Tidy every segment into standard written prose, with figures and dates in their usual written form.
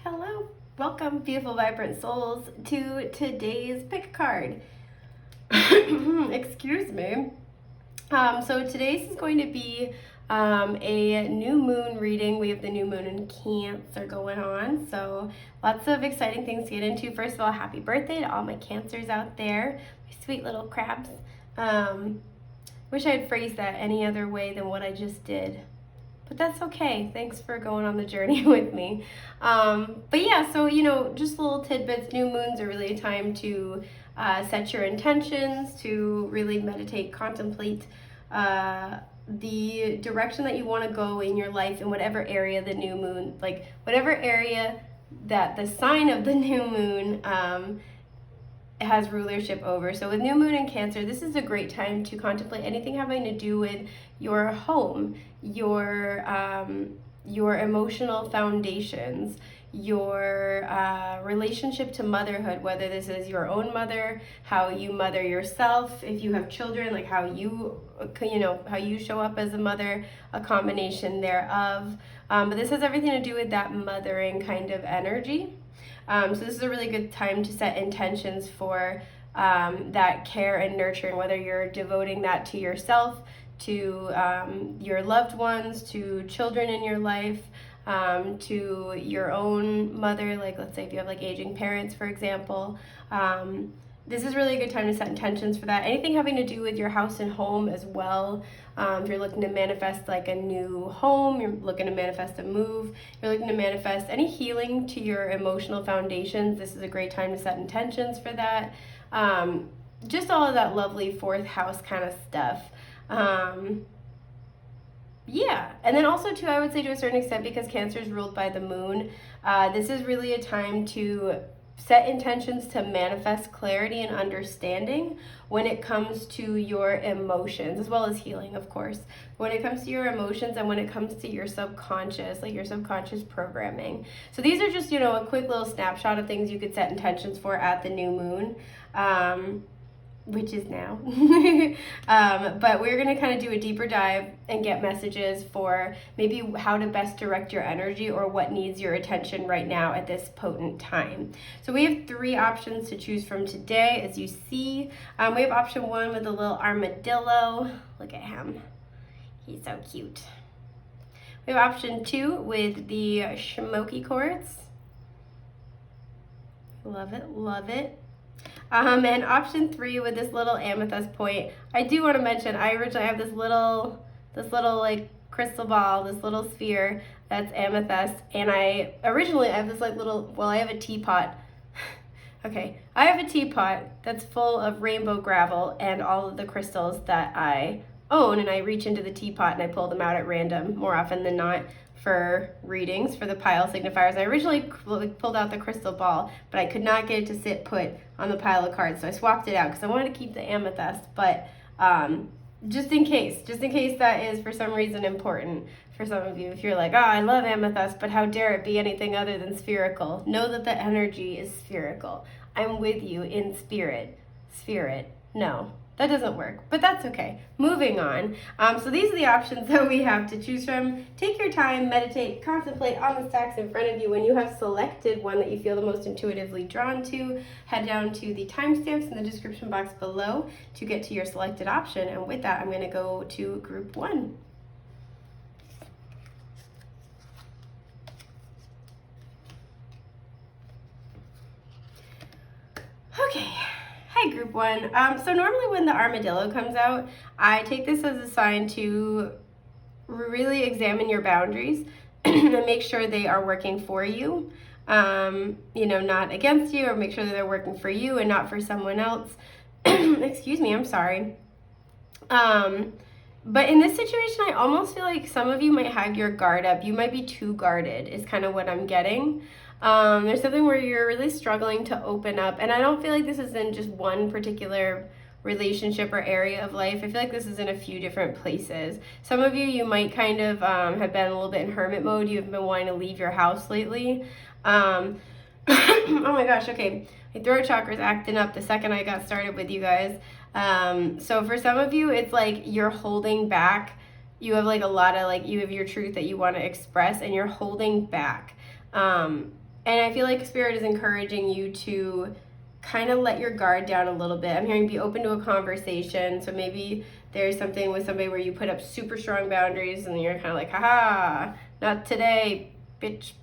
Hello, welcome beautiful vibrant souls to today's pick card. Excuse me. So today's is going to be a new moon reading. We have the new moon in Cancer going on, so lots of exciting things to get into. First of all, happy birthday to all my Cancers out there, my sweet little crabs. Wish I had phrased that any other way than what I just did. But that's okay. Thanks for going on the journey with me. But yeah, so, just little tidbits. New moons are really a time to set your intentions, to really meditate, contemplate the direction that you want to go in your life in whatever area the new moon, like whatever area that the sign of the new moon has rulership over. So with new moon in Cancer, this is a great time to contemplate anything having to do with your home, your emotional foundations, your relationship to motherhood, whether this is your own mother, how you mother yourself, if you have children, like how you show up as a mother, a combination thereof. But this has everything to do with that mothering kind of energy. So this is a really good time to set intentions for that care and nurturing, whether you're devoting that to yourself, to your loved ones, to children in your life, to your own mother, like let's say if you have like aging parents, for example. This is really a good time to set intentions for that. Anything having to do with your house and home as well. If you're looking to manifest like a new home, you're looking to manifest a move, you're looking to manifest any healing to your emotional foundations, this is a great time to set intentions for that. Just all of that lovely fourth house kind of stuff. Yeah, and then also too, I would say to a certain extent, because Cancer is ruled by the moon, this is really a time to set intentions to manifest clarity and understanding when it comes to your emotions, as well as healing, of course. When it comes to your emotions and when it comes to your subconscious, like your subconscious programming. So these are just, a quick little snapshot of things you could set intentions for at the new moon. Which is now. But we're going to kind of do a deeper dive and get messages for maybe how to best direct your energy or what needs your attention right now at this potent time. So we have 3 options to choose from today, as you see. We have option 1 with a little armadillo. Look at him. He's so cute. We have option 2 with the smoky quartz. Love it, love it. And option 3 with this little amethyst point. I do want to mention, I originally have this little like crystal ball, this little sphere that's amethyst, and I have this like little, I have a teapot. Okay, I have a teapot that's full of rainbow gravel and all of the crystals that I own, and I reach into the teapot and I pull them out at random more often than not for readings for the pile signifiers. I originally pulled out the crystal ball, but I could not get it to sit put on the pile of cards, so I swapped it out because I wanted to keep the amethyst, but just in case that is for some reason important for some of you. If you're like, oh, I love amethyst, but how dare it be anything other than spherical? Know that the energy is spherical. I'm with you in spirit. No. That doesn't work, but that's okay. Moving on. So these are the options that we have to choose from. Take your time, meditate, contemplate on the stacks in front of you. When you have selected one that you feel the most intuitively drawn to, head down to the timestamps in the description box below to get to your selected option. And with that, I'm going to go to group 1. Okay. Hi, group 1. So normally when the armadillo comes out, I take this as a sign to really examine your boundaries and make sure they are working for you, not against you, or make sure that they're working for you and not for someone else. Excuse me, I'm sorry. But in this situation, I almost feel like some of you might have your guard up. You might be too guarded is kind of what I'm getting. There's something where you're really struggling to open up, and I don't feel like this is in just one particular relationship or area of life. I feel like this is in a few different places. Some of you might kind of have been a little bit in hermit mode. You've been wanting to leave your house lately. Oh my gosh, okay. My throat chakra is acting up the second I got started with you guys. So for some of you, it's like you're holding back. You have like a lot of you have your truth that you want to express, and you're holding back. And I feel like Spirit is encouraging you to kind of let your guard down a little bit. I'm hearing be open to a conversation. So maybe there's something with somebody where you put up super strong boundaries and you're kind of like, haha, not today, bitch.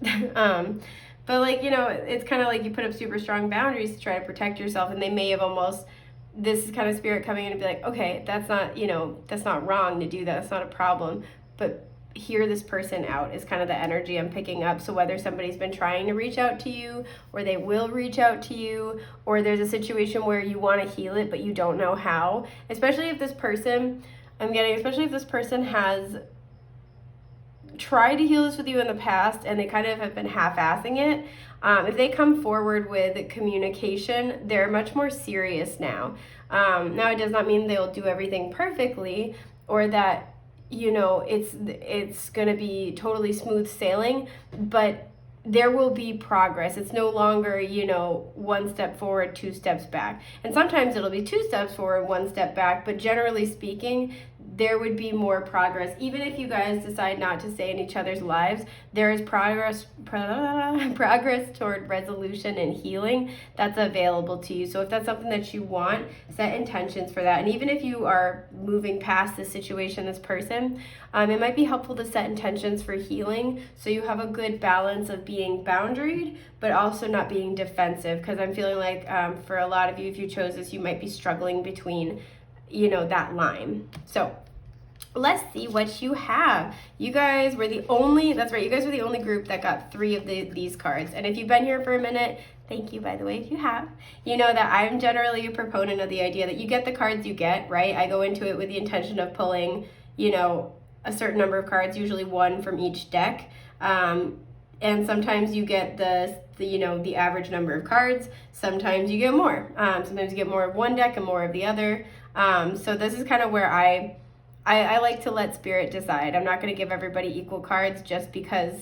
But like, you know, it's kind of like you put up super strong boundaries to try to protect yourself, and they may have almost, this is kind of Spirit coming in and be like, okay, that's not, you know, that's not wrong to do that. That's not a problem. But hear this person out is kind of the energy I'm picking up. So whether somebody's been trying to reach out to you, or they will reach out to you, or there's a situation where you want to heal it but you don't know how, especially if this person, especially if this person has tried to heal this with you in the past and they kind of have been half-assing it. If they come forward with communication, they're much more serious now. Now it does not mean they'll do everything perfectly, or that, you know, it's going to be totally smooth sailing, but there will be progress. It's no longer, you know, 1 step forward, 2 steps back. And sometimes it'll be 2 steps forward, 1 step back, but generally speaking, there would be more progress. Even if you guys decide not to stay in each other's lives, there is progress toward resolution and healing that's available to you. So if that's something that you want, set intentions for that. And even if you are moving past this situation, this person, it might be helpful to set intentions for healing, so you have a good balance of being boundaried but also not being defensive. Because I'm feeling like for a lot of you, if you chose this, you might be struggling between, you know, that line. So let's see what you have. You guys were the only, that's right, you guys were the only group that got 3 of these cards. And if you've been here for a minute, thank you, by the way, if you have. You know that I'm generally a proponent of the idea that you get the cards you get, right? I go into it with the intention of pulling, you know, a certain number of cards, usually 1 from each deck. And sometimes you get the you know, the average number of cards. Sometimes you get more. Sometimes you get more of one deck and more of the other. So this is kind of where I like to let Spirit decide. I'm not going to give everybody equal cards just because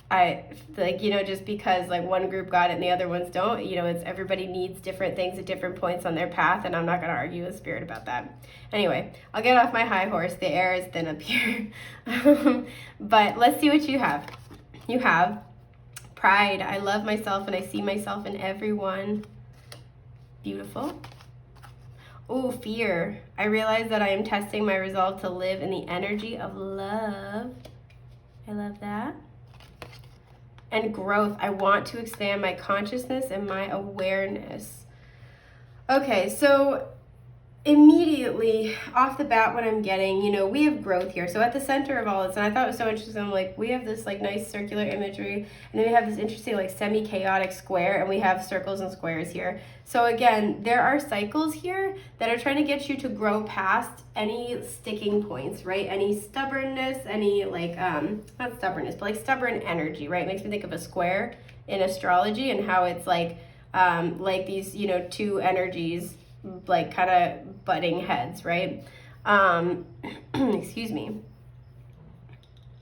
just because like one group got it and the other ones don't. You know, it's everybody needs different things at different points on their path, and I'm not going to argue with Spirit about that. Anyway, I'll get off my high horse. The air is thin up here. But let's see what you have. You have pride. I love myself and I see myself in everyone. Beautiful. Oh, fear. I realize that I am testing my resolve to live in the energy of love. I love that. And growth. I want to expand my consciousness and my awareness. Okay, so immediately off the bat, what I'm getting, you know, we have growth here. So at the center of all this, and I thought it was so interesting, I'm like, we have this like nice circular imagery, and then we have this interesting like semi-chaotic square, and we have circles and squares here. So again, there are cycles here that are trying to get you to grow past any sticking points, right? Any stubbornness, any like, not stubbornness, but like stubborn energy, right? It makes me think of a square in astrology and how it's like these, you know, 2 energies like kind of butting heads, right? Excuse me.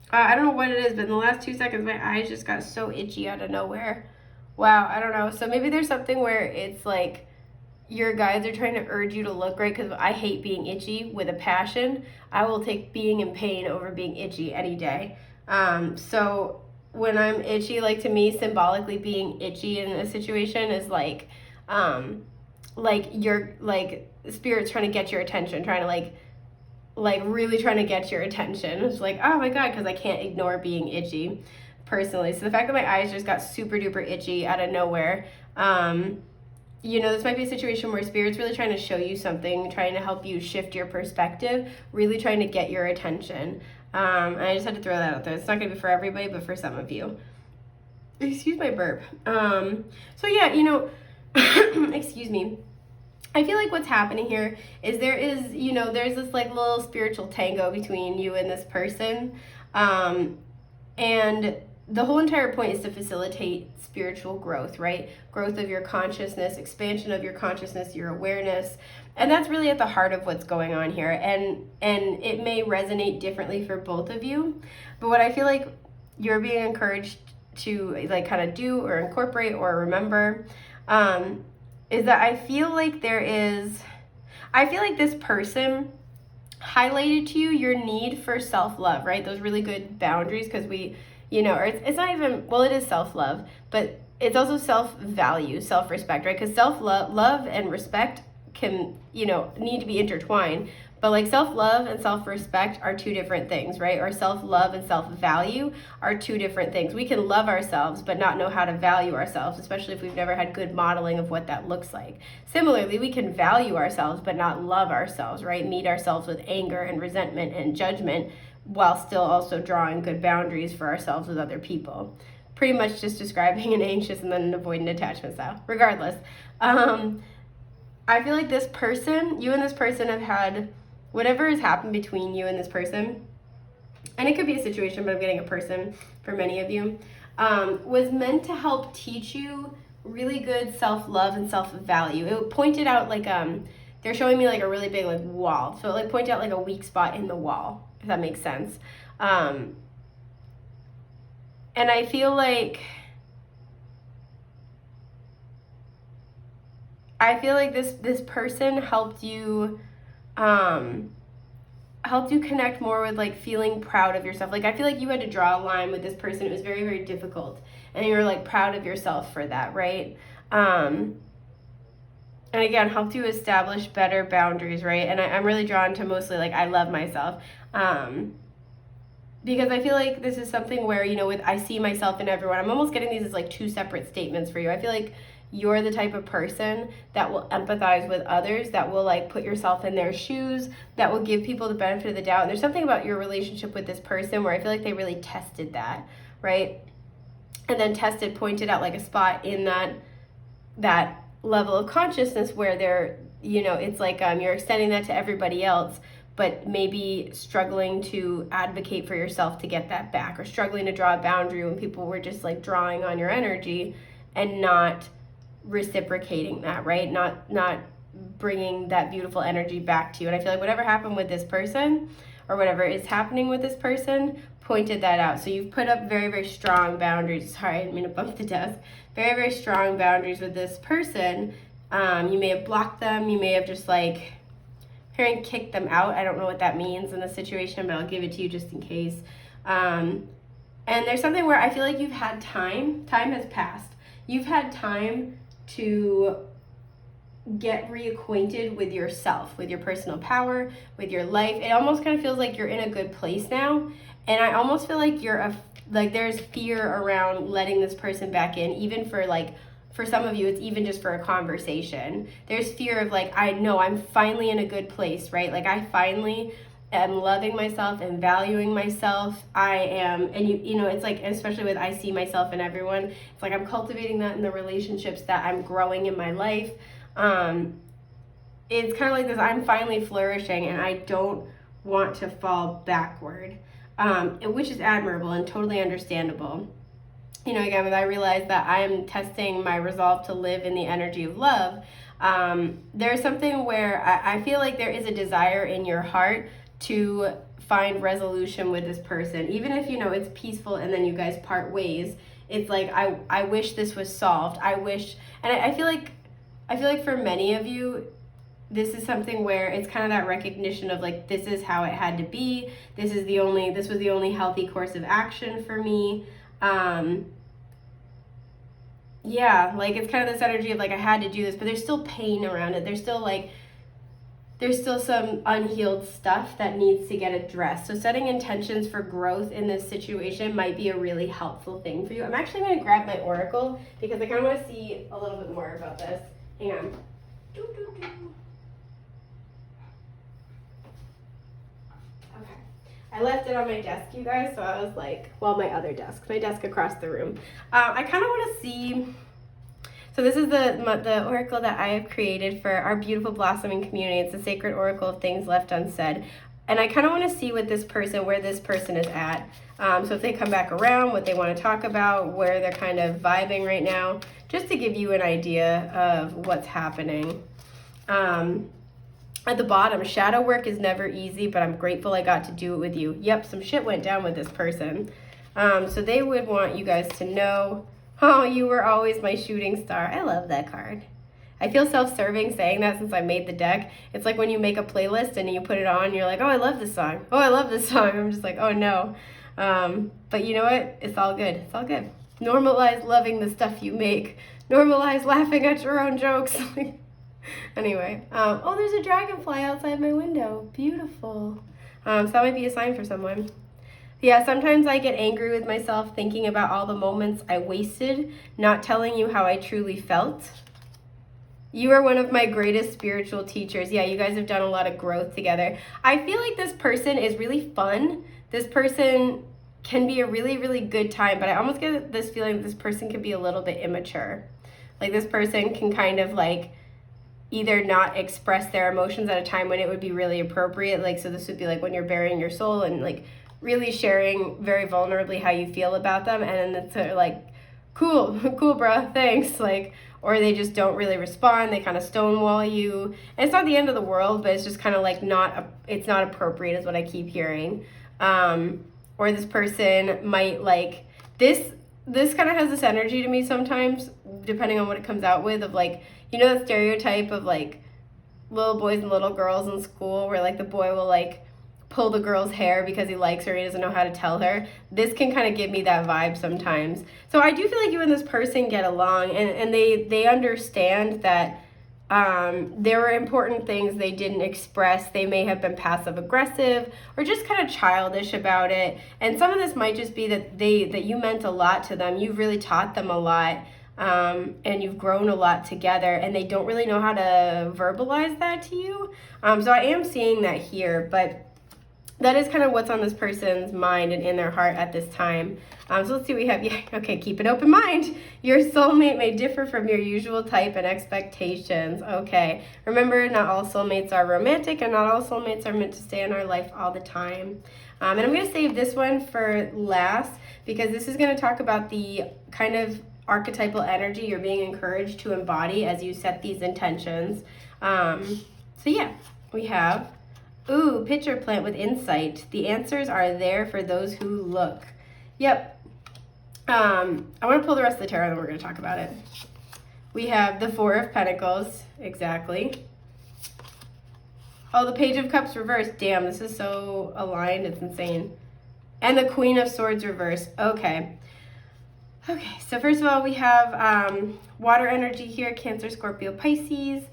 I don't know what it is, but in the last 2 seconds, my eyes just got so itchy out of nowhere. Wow, I don't know. So maybe there's something where it's like your guides are trying to urge you to look right, because I hate being itchy with a passion. I will take being in pain over being itchy any day. So when I'm itchy, like to me, symbolically being itchy in a situation is like you're like Spirit's trying to get your attention, trying to like really trying to get your attention. It's like, oh my God, because I can't ignore being itchy personally. So the fact that my eyes just got super duper itchy out of nowhere, you know, this might be a situation where Spirit's really trying to show you something, trying to help you shift your perspective, really trying to get your attention. And I just had to throw that out there. It's not going to be for everybody, but for some of you. Excuse my burp. So yeah, you know, excuse me. I feel like what's happening here is there's this like little spiritual tango between you and this person. And the whole entire point is to facilitate spiritual growth, right? Growth of your consciousness, expansion of your consciousness, your awareness. And that's really at the heart of what's going on here. And it may resonate differently for both of you. But what I feel like you're being encouraged to like kind of do or incorporate or remember is that I feel like this person highlighted to you your need for self-love, right? Those really good boundaries, because we, you know, or it's not even, well, it is self-love, but it's also self-value, self-respect, right? Because self-love and respect can, you know, need to be intertwined. But like self-love and self-respect are two different things, right? Or self-love and self-value are two different things. We can love ourselves but not know how to value ourselves, especially if we've never had good modeling of what that looks like. Similarly, we can value ourselves but not love ourselves, right? Meet ourselves with anger and resentment and judgment while still also drawing good boundaries for ourselves with other people. Pretty much just describing an anxious and then an avoidant attachment style. Regardless, I feel like this person, you and this person have had whatever has happened between you and this person, and it could be a situation, but I'm getting a person for many of you, was meant to help teach you really good self-love and self-value. It pointed out like, they're showing me like a really big like wall. So it like pointed out like a weak spot in the wall, if that makes sense. And I feel like this person helped you connect more with like feeling proud of yourself. Like I feel like you had to draw a line with this person. It was very, very difficult, and you were like proud of yourself for that, right? And again, helped you establish better boundaries, right? And I'm really drawn to mostly like I love myself, because I feel like this is something where, you know, with I see myself in everyone, I'm almost getting these as like two separate statements for you. I feel like you're the type of person that will empathize with others, that will like put yourself in their shoes, that will give people the benefit of the doubt. And there's something about your relationship with this person where I feel like they really tested that, right? And then pointed out like a spot in that level of consciousness where they're, you know, it's like you're extending that to everybody else, but maybe struggling to advocate for yourself to get that back, or struggling to draw a boundary when people were just like drawing on your energy and not reciprocating that, right? Not bringing that beautiful energy back to you. And I feel like whatever happened with this person, or whatever is happening with this person, pointed that out. So you've put up very, very strong boundaries. Sorry, I didn't mean to bump the desk. Very, very strong boundaries with this person. You may have blocked them. You may have just like hearing kicked them out. I don't know what that means in the situation, but I'll give it to you just in case. And there's something where I feel like you've had time has passed. You've had time to get reacquainted with yourself, with your personal power, with your life. It almost kind of feels like you're in a good place now. And I almost feel like there's fear around letting this person back in, even for some of you, it's even just for a conversation. There's fear of like, I know I'm finally in a good place, right? Like I finally am loving myself and valuing myself. I am, and you know, it's like, especially with I see myself in everyone, it's like I'm cultivating that in the relationships that I'm growing in my life. It's kind of like this, I'm finally flourishing and I don't want to fall backward, which is admirable and totally understandable. You know, again, when I realize that I'm testing my resolve to live in the energy of love, there's something where I feel like there is a desire in your heart to find resolution with this person, even if, you know, it's peaceful and then you guys part ways. It's like I wish this was solved. I wish, and I feel like for many of you, this is something where it's kind of that recognition of like, this is how it had to be. This was the only healthy course of action for me. Yeah, like it's kind of this energy of like I had to do this, but there's still pain around it. There's still some unhealed stuff that needs to get addressed. So setting intentions for growth in this situation might be a really helpful thing for you. I'm actually going to grab my oracle because I kind of want to see a little bit more about this. Hang on. Okay. I left it on my desk, you guys, so I was like, well, my other desk, my desk across the room. I kind of want to see. So this is the oracle that I have created for our beautiful blossoming community. It's the sacred oracle of things left unsaid. And I kind of want to see where this person is at. So if they come back around, what they want to talk about, where they're kind of vibing right now, just to give you an idea of what's happening. At the bottom, shadow work is never easy, but I'm grateful I got to do it with you. Yep, some shit went down with this person. So they would want you guys to know, oh, you were always my shooting star. I love that card. I feel self-serving saying that since I made the deck. It's like when you make a playlist and you put it on, you're like, oh, I love this song. Oh, I love this song. I'm just like, oh, no. But you know what? It's all good. It's all good. Normalize loving the stuff you make. Normalize laughing at your own jokes. Anyway, oh, there's a dragonfly outside my window. Beautiful. So that might be a sign for someone. Yeah, sometimes I get angry with myself thinking about all the moments I wasted, not telling you how I truly felt. You are one of my greatest spiritual teachers. Yeah, you guys have done a lot of growth together. I feel like this person is really fun. This person can be a really, really good time, but I almost get this feeling that this person can be a little bit immature. Like this person can kind of like either not express their emotions at a time when it would be really appropriate. Like, so this would be like when you're bearing your soul and like really sharing very vulnerably how you feel about them. And then it's sort of like, cool, bruh, thanks. Like, or they just don't really respond. They kind of stonewall you. And it's not the end of the world, but it's just kind of like it's not appropriate is what I keep hearing. Or this person might like, this kind of has this energy to me sometimes, depending on what it comes out with, of like, you know, that stereotype of like little boys and little girls in school where like the boy will like pull the girl's hair because he likes her and he doesn't know how to tell her. This can kind of give me that vibe sometimes. So I do feel like you and this person get along, and they understand that there were important things they didn't express. They may have been passive aggressive or just kind of childish about it. And some of this might just be that you meant a lot to them. You've really taught them a lot, and you've grown a lot together, and they don't really know how to verbalize that to you. So I am seeing that here, but that is kind of what's on this person's mind and in their heart at this time. So let's see what we have. Yeah, okay, keep an open mind. Your soulmate may differ from your usual type and expectations. Okay, remember, not all soulmates are romantic, and not all soulmates are meant to stay in our life all the time. And I'm going to save this one for last because this is going to talk about the kind of archetypal energy you're being encouraged to embody as you set these intentions. So yeah, we have, ooh, pitcher plant with insight. The answers are there for those who look. Yep. I want to pull the rest of the tarot and then we're going to talk about it. We have the Four of Pentacles. Exactly. Oh, the Page of Cups reversed. Damn, this is so aligned. It's insane. And the Queen of Swords reversed. Okay. Okay, so first of all, we have water energy here, Cancer, Scorpio, Pisces.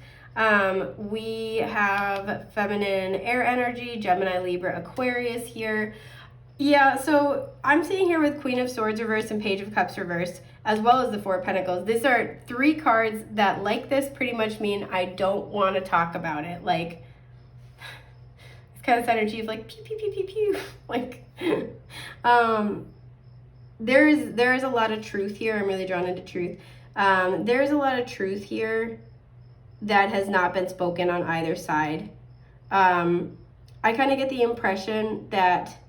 We have feminine air energy, Gemini, Libra, Aquarius here. Yeah, so I'm seeing here with Queen of Swords reversed and Page of Cups reversed, as well as the Four of Pentacles. These are three cards that, like this, pretty much mean I don't want to talk about it. Like, it's kind of energy of like, pew, pew, pew, pew, pew. Like, there is a lot of truth here. I'm really drawn into truth. There's a lot of truth here that has not been spoken on either side. I kind of get the impression that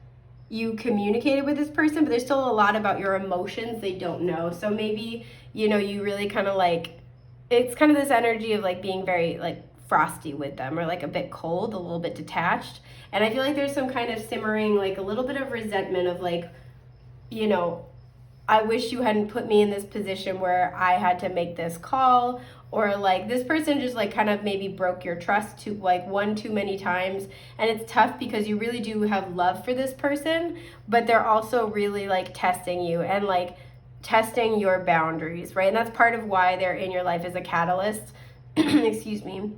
you communicated with this person, but there's still a lot about your emotions they don't know. So maybe, you know, you really kind of like, it's kind of this energy of like being very like frosty with them, or like a bit cold, a little bit detached. And I feel like there's some kind of simmering, like a little bit of resentment of like, you know, I wish you hadn't put me in this position where I had to make this call, or like this person just like kind of maybe broke your trust to like one too many times. And it's tough because you really do have love for this person, but they're also really like testing you and like testing your boundaries, right? And that's part of why they're in your life as a catalyst, excuse me,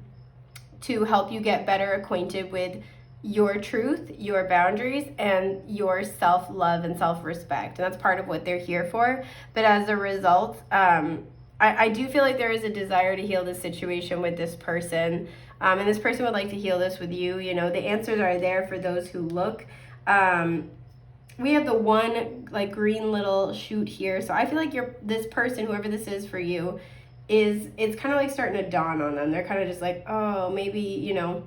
to help you get better acquainted with your truth, your boundaries, and your self-love and self-respect. And that's part of what they're here for. But as a result, I do feel like there is a desire to heal this situation with this person. And this person would like to heal this with you. You know, the answers are there for those who look. We have the one like green little shoot here. So I feel like this person, whoever this is for you, it's kind of like starting to dawn on them. They're kind of just like, oh, maybe, you know,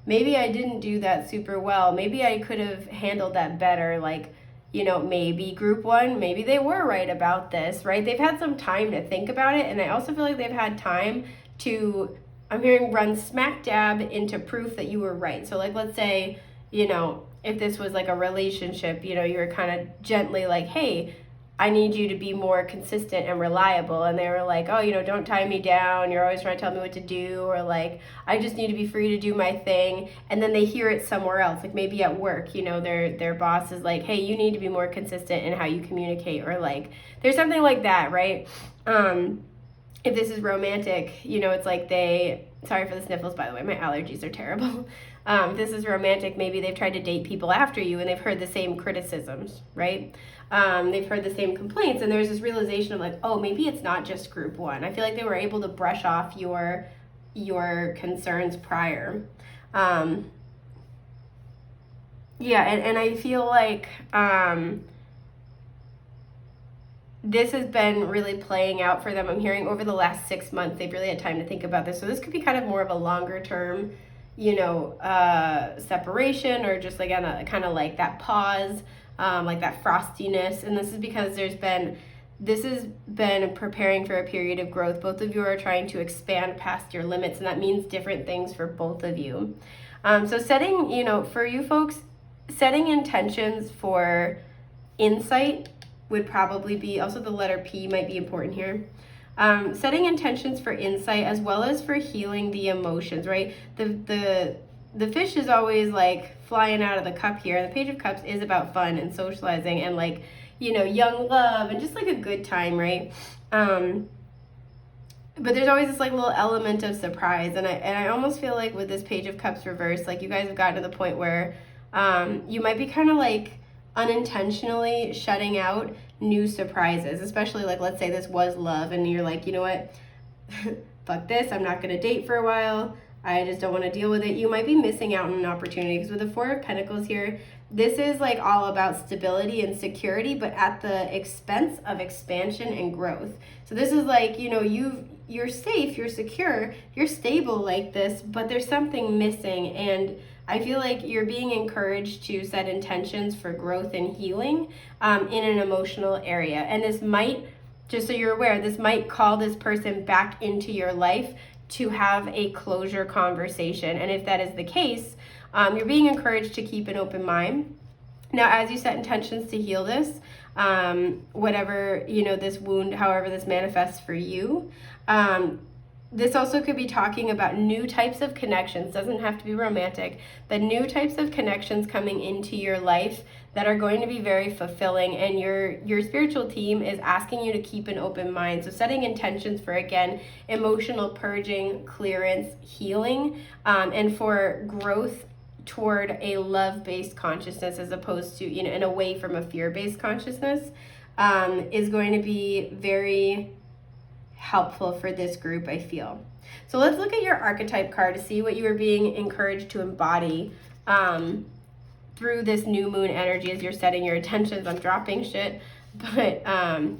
maybe I didn't do that super well. Maybe I could have handled that better. Like, you know, maybe group one, maybe they were right about this, right? They've had some time to think about it. And I also feel like they've had time to, I'm hearing, run smack dab into proof that you were right. So like, let's say, you know, if this was like a relationship, you know, you were kind of gently like, hey, I need you to be more consistent and reliable. And they were like, oh, don't tie me down. You're always trying to tell me what to do. Or like, I just need to be free to do my thing. And then they hear it somewhere else, like maybe at work, their boss is like, hey, you need to be more consistent in how you communicate. Or like, there's something like that, right? If this is romantic, it's like sorry for the sniffles, by the way, my allergies are terrible. If this is romantic, maybe they've tried to date people after you and they've heard the same criticisms, right? They've heard the same complaints, and there's this realization of like, oh, maybe it's not just group one. I feel like they were able to brush off your concerns prior. And I feel like this has been really playing out for them. I'm hearing over the last 6 months, they've really had time to think about this. So this could be kind of more of a longer term, separation, or just like kind of like that pause, like that frostiness. And this is because this has been preparing for a period of growth. Both of you are trying to expand past your limits, and that means different things for both of you. So setting, for you folks, setting intentions for insight would probably be, also the letter P might be important here. Setting intentions for insight as well as for healing the emotions, right? The fish is always like flying out of the cup here. The Page of Cups is about fun and socializing and like, young love and just like a good time, right? But there's always this like little element of surprise. And I almost feel like with this Page of Cups reversed, like you guys have gotten to the point where you might be kind of like unintentionally shutting out new surprises, especially like, let's say this was love and you're like, you know what, fuck this, I'm not going to date for a while, I just don't want to deal with it. You might be missing out on an opportunity, because with the Four of Pentacles here, this is like all about stability and security, but at the expense of expansion and growth. So this is like, you're safe, you're secure, you're stable like this, but there's something missing. And I feel like you're being encouraged to set intentions for growth and healing in an emotional area. And this might, just so you're aware, this might call this person back into your life to have a closure conversation. And if that is the case, you're being encouraged to keep an open mind. Now, as you set intentions to heal this, whatever, this wound, however this manifests for you, this also could be talking about new types of connections. Doesn't have to be romantic, but new types of connections coming into your life that are going to be very fulfilling. And your spiritual team is asking you to keep an open mind. So setting intentions for, again, emotional purging, clearance, healing, and for growth toward a love-based consciousness as opposed to, and away from a fear-based consciousness, is going to be very helpful for this group, I feel. So let's look at your archetype card to see what you are being encouraged to embody through this new moon energy as you're setting your intentions. I'm dropping shit, but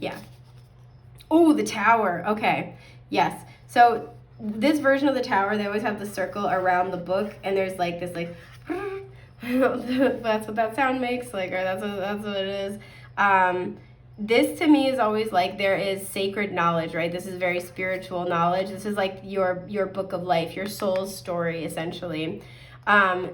yeah. Oh, the Tower. Okay, yes. So this version of the Tower, they always have the circle around the book, and there's like this like that's what that sound makes, like, or that's what it is. This to me is always like there is sacred knowledge, right? This is very spiritual knowledge. This is like your book of life, your soul's story, essentially. And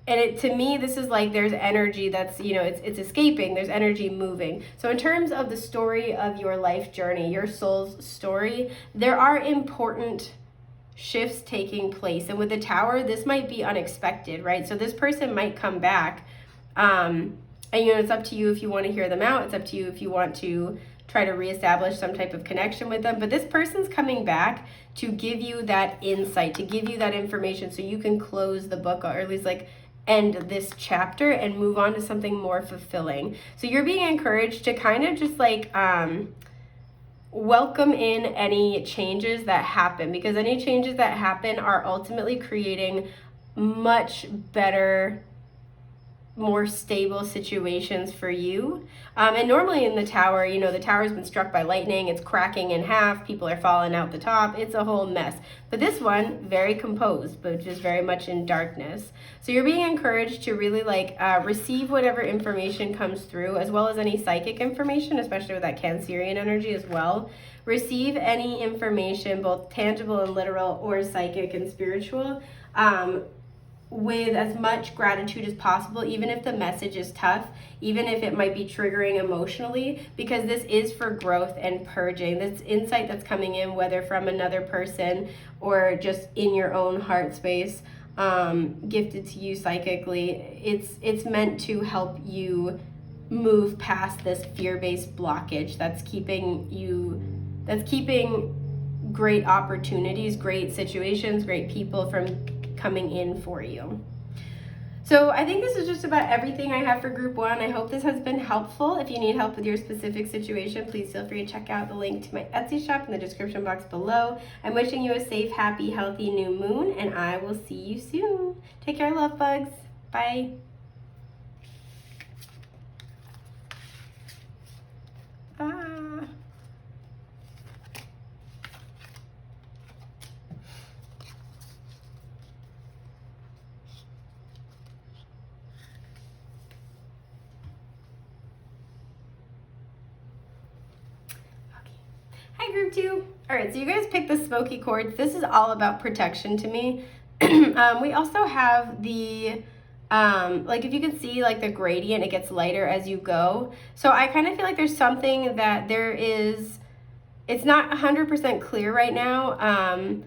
to me, this is like there's energy that's, it's escaping. There's energy moving. So in terms of the story of your life journey, your soul's story, there are important shifts taking place. And with the Tower, this might be unexpected, right? So this person might come back. And, it's up to you if you want to hear them out. It's up to you if you want to try to reestablish some type of connection with them. But this person's coming back to give you that insight, to give you that information so you can close the book, or at least like end this chapter and move on to something more fulfilling. So you're being encouraged to kind of just like welcome in any changes that happen, because any changes that happen are ultimately creating much better, more stable situations for you. And normally in the Tower, the Tower's been struck by lightning, it's cracking in half, people are falling out the top, it's a whole mess. But this one, very composed, but just very much in darkness. So you're being encouraged to really like receive whatever information comes through, as well as any psychic information, especially with that Cancerian energy as well. Receive any information, both tangible and literal, or psychic and spiritual, with as much gratitude as possible, even if the message is tough, even if it might be triggering emotionally, because this is for growth and purging. This insight that's coming in, whether from another person or just in your own heart space, gifted to you psychically, it's meant to help you move past this fear-based blockage that's keeping great opportunities, great situations, great people from coming in for you. So I think this is just about everything I have for group 1. I hope this has been helpful. If you need help with your specific situation, please feel free to check out the link to my Etsy shop in the description box below. I'm wishing you a safe, happy, healthy new moon, and I will see you soon. Take care, love bugs. Bye. Hi, group 2. All right, so you guys picked the smoky quartz. This is all about protection to me. We also have the, like if you can see like the gradient, it gets lighter as you go. So I kind of feel like there's something that there is, it's not 100% clear right now.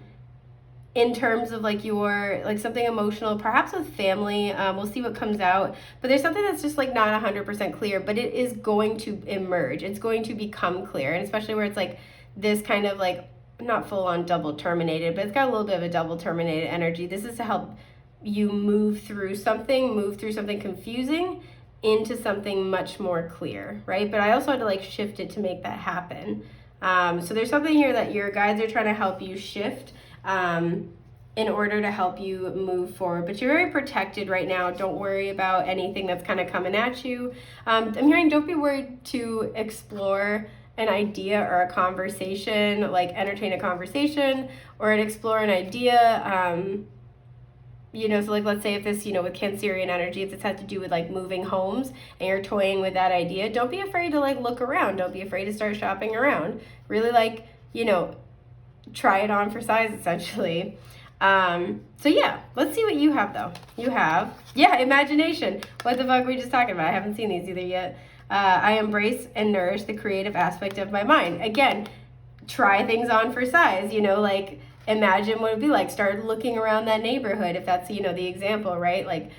In terms of like your, like something emotional, perhaps with family, we'll see what comes out, but there's something that's just like not 100% clear, but it is going to emerge. It's going to become clear, and especially where it's like this kind of like, not full on double terminated, but it's got a little bit of a double terminated energy. This is to help you move through something confusing into something much more clear, right? But I also had to like shift it to make that happen. So there's something here that your guides are trying to help you shift in order to help you move forward. But you're very protected right now. Don't worry about anything that's kind of coming at you. I'm hearing don't be worried to explore an idea or a conversation, like entertain a conversation or explore an idea. You know, so like let's say if this, you know, with Cancerian energy, if this has to do with like moving homes and you're toying with that idea, don't be afraid to like look around. Don't be afraid to start shopping around. Really like, you know, try it on for size essentially. So yeah, let's see what you have though. You have, yeah, imagination. What the fuck were we just talking about? I haven't seen these either yet. I embrace and nourish the creative aspect of my mind. Again, try things on for size, you know, like imagine what it'd be like. Start looking around that neighborhood if that's, you know, the example, right? Like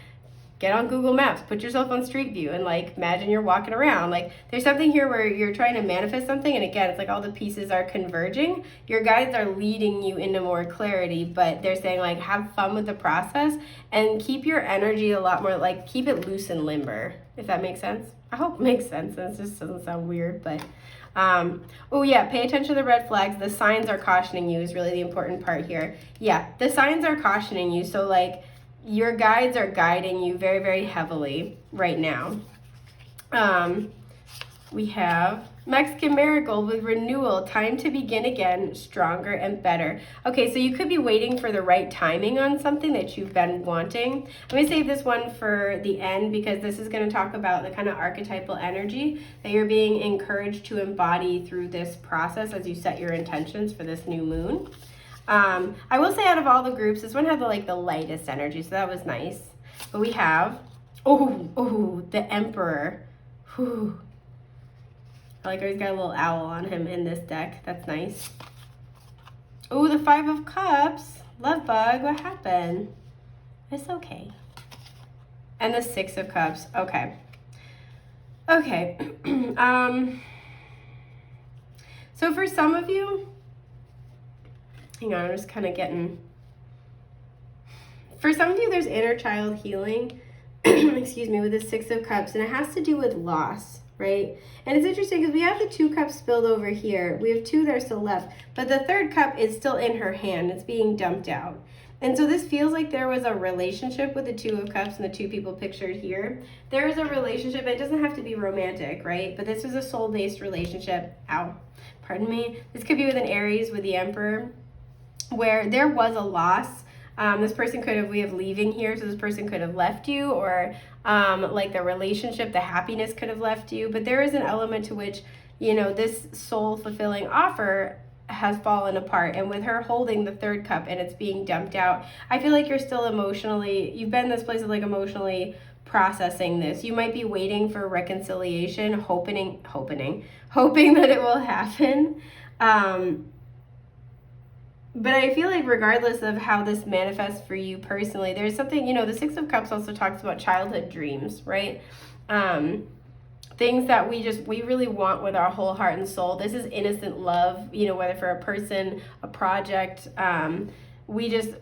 get on Google Maps, put yourself on Street View and like imagine you're walking around. Like there's something here where you're trying to manifest something, and again, it's like all the pieces are converging. Your guides are leading you into more clarity, but they're saying like have fun with the process and keep your energy a lot more, like keep it loose and limber, if that makes sense. I hope it makes sense. It just doesn't sound weird, but oh yeah, pay attention to the red flags. The signs are cautioning you is really the important part here. Yeah, the signs are cautioning you. So like your guides are guiding you very, very heavily right now. We have Mexican Marigold with renewal, time to begin again, stronger and better. Okay, so you could be waiting for the right timing on something that you've been wanting. I'm going to save this one for the end because this is going to talk about the kind of archetypal energy that you're being encouraged to embody through this process as you set your intentions for this new moon. I will say out of all the groups, this one had the lightest energy, so that was nice. But we have, the Emperor. Whew. I like how he's got a little owl on him in this deck. That's nice. Oh, the Five of Cups. Love bug, what happened? It's okay. And the Six of Cups. Okay. Okay. So for some of you, hang on, I'm just kind of getting... For some of you, there's inner child healing, excuse me, with the Six of Cups, and it has to do with loss, right? And it's interesting because we have the 2 cups spilled over here. We have 2 that are still left, but the 3rd cup is still in her hand. It's being dumped out. And so this feels like there was a relationship with the 2 of Cups and the 2 people pictured here. There is a relationship. It doesn't have to be romantic, right? But this is a soul-based relationship. Ow. Pardon me. This could be with an Aries with the Emperor, where there was a loss. This person could have, we have leaving here, so this person could have left you, or like the relationship, the happiness could have left you. But there is an element to which, you know, this soul fulfilling offer has fallen apart, and with her holding the third cup and it's being dumped out, I feel like you're still emotionally, you've been in this place of like emotionally processing this. You might be waiting for reconciliation, hoping that it will happen. But I feel like regardless of how this manifests for you personally, there's something, the Six of Cups also talks about childhood dreams, right? Things that we really want with our whole heart and soul. This is innocent love, whether for a person, a project. This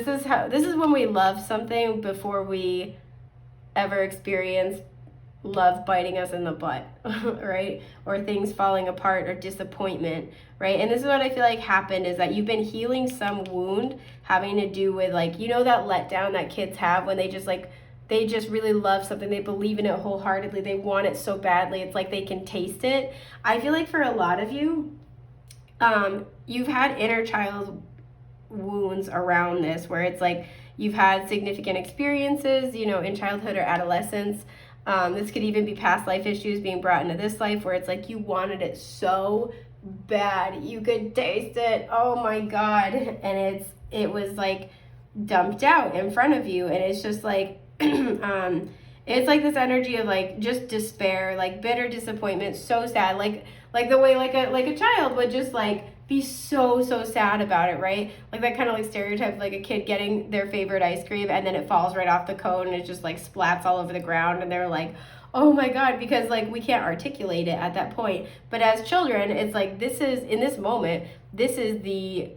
is when we love something before we ever experience love biting us in the butt, right? Or things falling apart or disappointment, right? And this is what I feel like happened, is that you've been healing some wound having to do with that letdown that kids have when they just really love something, they believe in it wholeheartedly, they want it so badly, it's like they can taste it. I feel like for a lot of you, you've had inner child wounds around this, where it's like you've had significant experiences, in childhood or adolescence. This could even be past life issues being brought into this life, where it's like you wanted it so bad, you could taste it, oh my God, and it was like dumped out in front of you, and it's just like it's like this energy of like just despair, like bitter disappointment, so sad, like the way like a child would just like be so sad about it, right? Like that kind of like stereotype of like a kid getting their favorite ice cream and then it falls right off the cone and it just like splats all over the ground, and they're like, oh my God, because like we can't articulate it at that point. But as children, it's like in this moment, this is the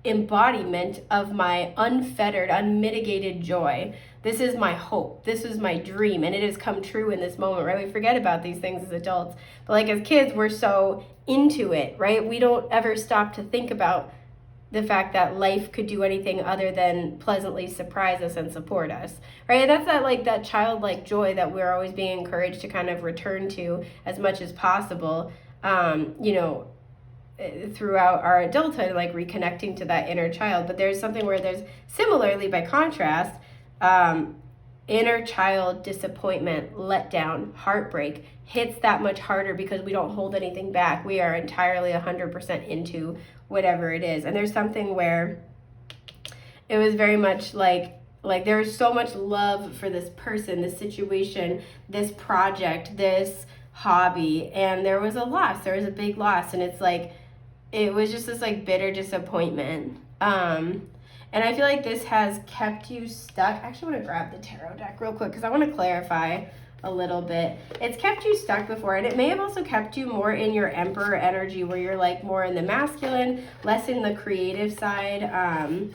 embodiment of my unfettered, unmitigated joy. This is my hope. This is my dream, and it has come true in this moment, right? We forget about these things as adults, but like as kids, we're so into it, right? We don't ever stop to think about the fact that life could do anything other than pleasantly surprise us and support us, right? And that's that childlike joy that we're always being encouraged to kind of return to as much as possible, throughout our adulthood, like reconnecting to that inner child. But there's something where there's similarly, by contrast, inner child disappointment, letdown, heartbreak hits that much harder because we don't hold anything back. We are entirely 100% into whatever it is. And there's something where it was very much like there was so much love for this person, this situation, this project, this hobby, and there was a big loss, and it's like it was just this like bitter disappointment. And I feel like this has kept you stuck. I actually want to grab the tarot deck real quick because I want to clarify a little bit. It's kept you stuck before, and it may have also kept you more in your Emperor energy, where you're like more in the masculine, less in the creative side, a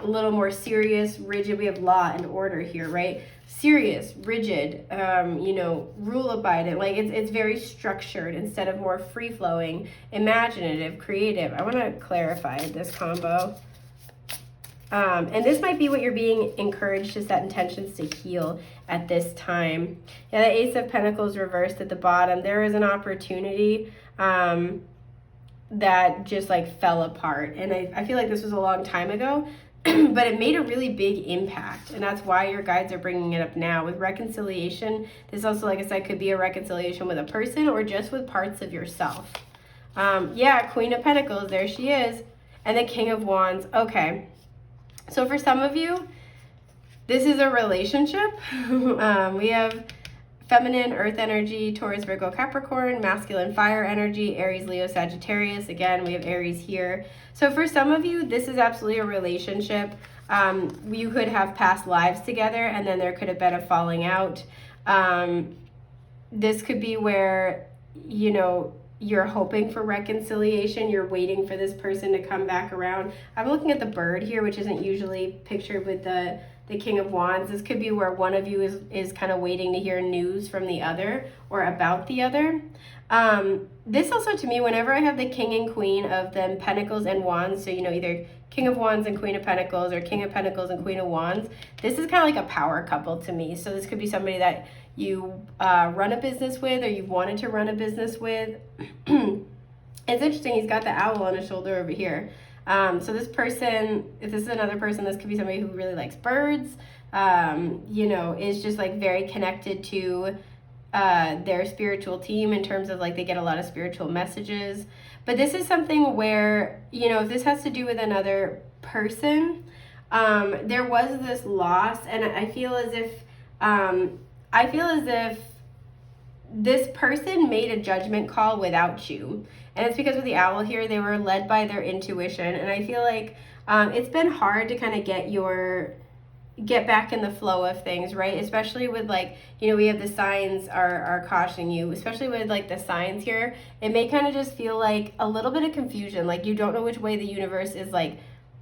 little more serious, rigid. We have law and order here, right? Serious, rigid, rule abiding. Like it's very structured instead of more free-flowing, imaginative, creative. I want to clarify this combo. And this might be what you're being encouraged to set intentions to heal at this time. Yeah, the Ace of Pentacles reversed at the bottom. There is an opportunity that just like fell apart. And I feel like this was a long time ago, but it made a really big impact. And that's why your guides are bringing it up now. With reconciliation, this also, like I said, could be a reconciliation with a person or just with parts of yourself. Queen of Pentacles, there she is. And the King of Wands. Okay. So for some of you, this is a relationship. We have feminine earth energy, Taurus, Virgo, Capricorn, masculine fire energy, Aries, Leo, Sagittarius. Again, we have Aries here. So for some of you, this is absolutely a relationship. You could have past lives together, and then there could have been a falling out. This could be where, you're hoping for reconciliation. You're waiting for this person to come back around. I'm looking at the bird here, which isn't usually pictured with the King of Wands. This could be where one of you is kind of waiting to hear news from the other or about the other. This also, to me, whenever I have the King and Queen of the Pentacles and Wands, so, either King of Wands and Queen of Pentacles or King of Pentacles and Queen of Wands, this is kind of like a power couple to me. So this could be somebody that you run a business with, or you've wanted to run a business with. It's interesting, he's got the owl on his shoulder over here. So this person, if this is another person, this could be somebody who really likes birds, is just like very connected to their spiritual team in terms of like they get a lot of spiritual messages. But this is something where, you know, if this has to do with another person, there was this loss, and I feel as if this person made a judgment call without you. And it's because with the owl here, they were led by their intuition. And I feel like it's been hard to kind of get back in the flow of things, right? Especially with like, you know, we have the signs are cautioning you, especially with like the signs here. It may kind of just feel like a little bit of confusion. Like you don't know which way the universe is like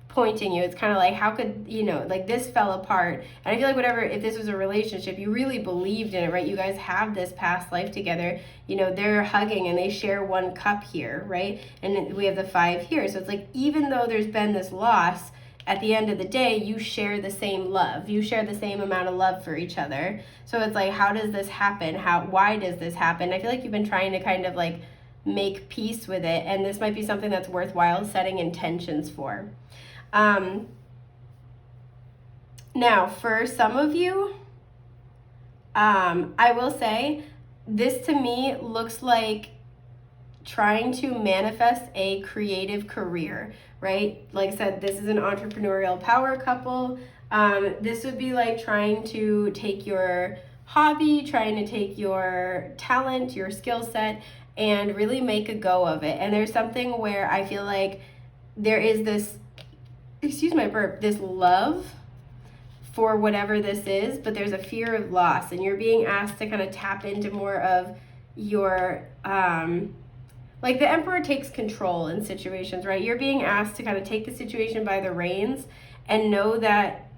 pointing you. It's kind of like, how could, you know, like this fell apart. And I feel like whatever, if this was a relationship, you really believed in it, right? You guys have this past life together. You know, they're hugging and they share one cup here, right? And we have the 5 here. So it's like, even though there's been this loss, at the end of the day, you share the same love. You share the same amount of love for each other. So it's like, how does this happen? Why does this happen? I feel like you've been trying to kind of like make peace with it. And this might be something that's worthwhile setting intentions for. Now, for some of you, I will say, this to me looks like trying to manifest a creative career, right? Like I said, this is an entrepreneurial power couple. This would be like trying to take your hobby, trying to take your talent, your skill set, and really make a go of it. And there's something where I feel like there is this, excuse my burp, this love for whatever this is, but there's a fear of loss, and you're being asked to kind of tap into more of your, like the emperor takes control in situations, right? You're being asked to kind of take the situation by the reins and know that,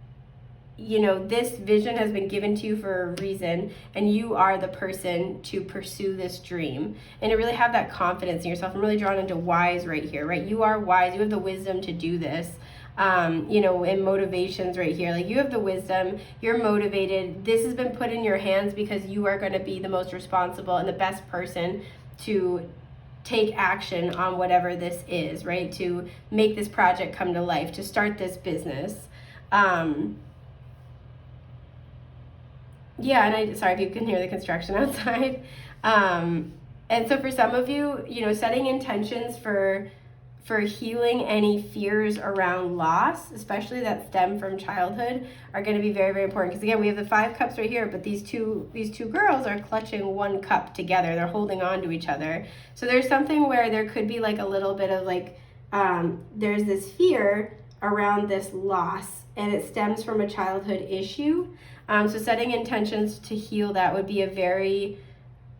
you know, this vision has been given to you for a reason, and you are the person to pursue this dream, and to really have that confidence in yourself. I'm really drawn into wise right here, right? You are wise. You have the wisdom to do this. You know, and motivations right here. Like you have the wisdom, you're motivated. This has been put in your hands because you are going to be the most responsible and the best person to take action on whatever this is, right? To make this project come to life, to start this business. Yeah, and sorry if you can hear the construction outside. And so for some of you, you know, setting intentions for healing any fears around loss, especially that stem from childhood, are going to be very, very important. Because again, we have the 5 cups right here, but these two girls are clutching one cup together. They're holding on to each other. So there's something where there could be like a little bit of like, there's this fear around this loss, and it stems from a childhood issue. So setting intentions to heal that would be a very,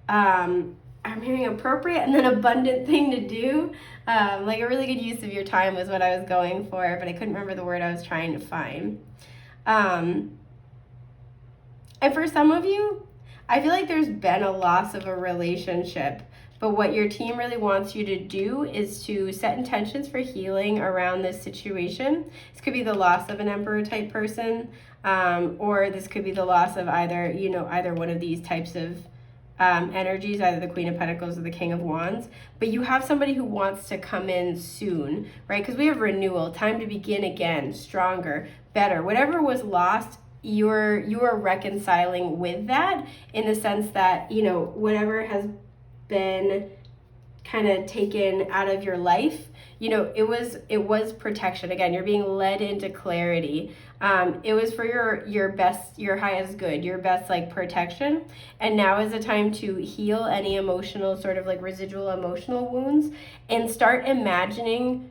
I'm hearing appropriate and then abundant thing to do. Like a really good use of your time was what I was going for, but I couldn't remember the word I was trying to find. And for some of you, I feel like there's been a loss of a relationship, but what your team really wants you to do is to set intentions for healing around this situation. This could be the loss of an emperor type person, or this could be the loss of either one of these types of energies, either the Queen of Pentacles or the King of Wands. But you have somebody who wants to come in soon, right? Because we have renewal, time to begin again, stronger, better. Whatever was lost, you are reconciling with that, in the sense that, you know, whatever has been kind of taken out of your life, you know, it was protection. Again, you're being led into clarity. It was for your best, your highest good, your best like protection. And now is the time to heal any emotional, sort of like residual emotional wounds, and start imagining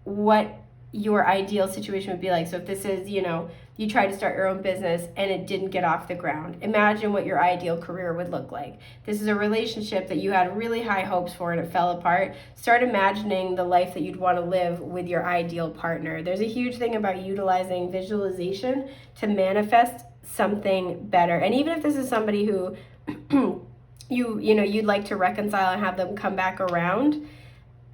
what your ideal situation would be like. So if this is, you know, you tried to start your own business and it didn't get off the ground, imagine what your ideal career would look like. This is a relationship that you had really high hopes for and it fell apart. Start imagining the life that you'd want to live with your ideal partner. There's a huge thing about utilizing visualization to manifest something better. And even if this is somebody who you'd like to reconcile and have them come back around,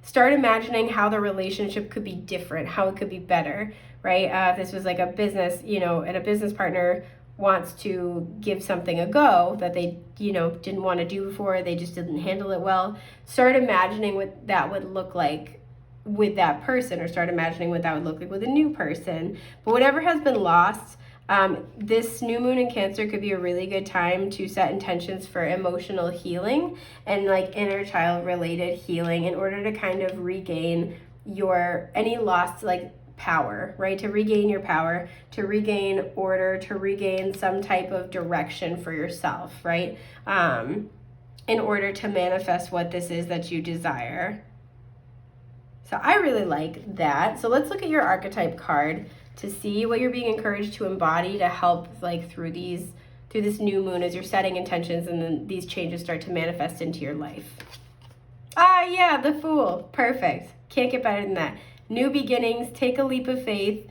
start imagining how the relationship could be different, how it could be better, right? If this was like a business, you know, and a business partner wants to give something a go that they, you know, didn't want to do before, they just didn't handle it well, start imagining what that would look like with that person, or start imagining what that would look like with a new person. But whatever has been lost, This new moon in Cancer could be a really good time to set intentions for emotional healing and like inner child related healing in order to kind of regain your any lost like power, right? To regain your power, to regain order, to regain some type of direction for yourself, right? In order to manifest what this is that you desire. So I really like that. So let's look at your archetype card to see what you're being encouraged to embody to help like through this new moon as you're setting intentions and then these changes start to manifest into your life. Ah, yeah, the Fool. Perfect. Can't get better than that. New beginnings, take a leap of faith.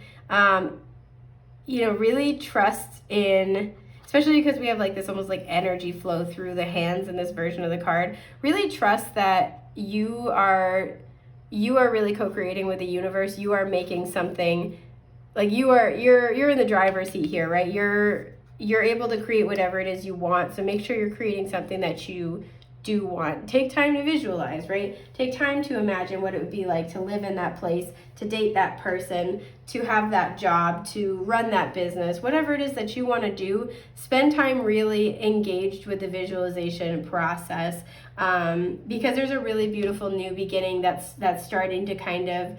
Really trust in, especially because we have like this almost like energy flow through the hands in this version of the card. Really trust that you are really co-creating with the universe. You are making something, like you're in the driver's seat here, right? You're able to create whatever it is you want. So make sure you're creating something that you do want. Take time to visualize, right? Take time to imagine what it would be like to live in that place, to date that person, to have that job, to run that business, whatever it is that you want to do. Spend time really engaged with the visualization process, because there's a really beautiful new beginning that's starting to kind of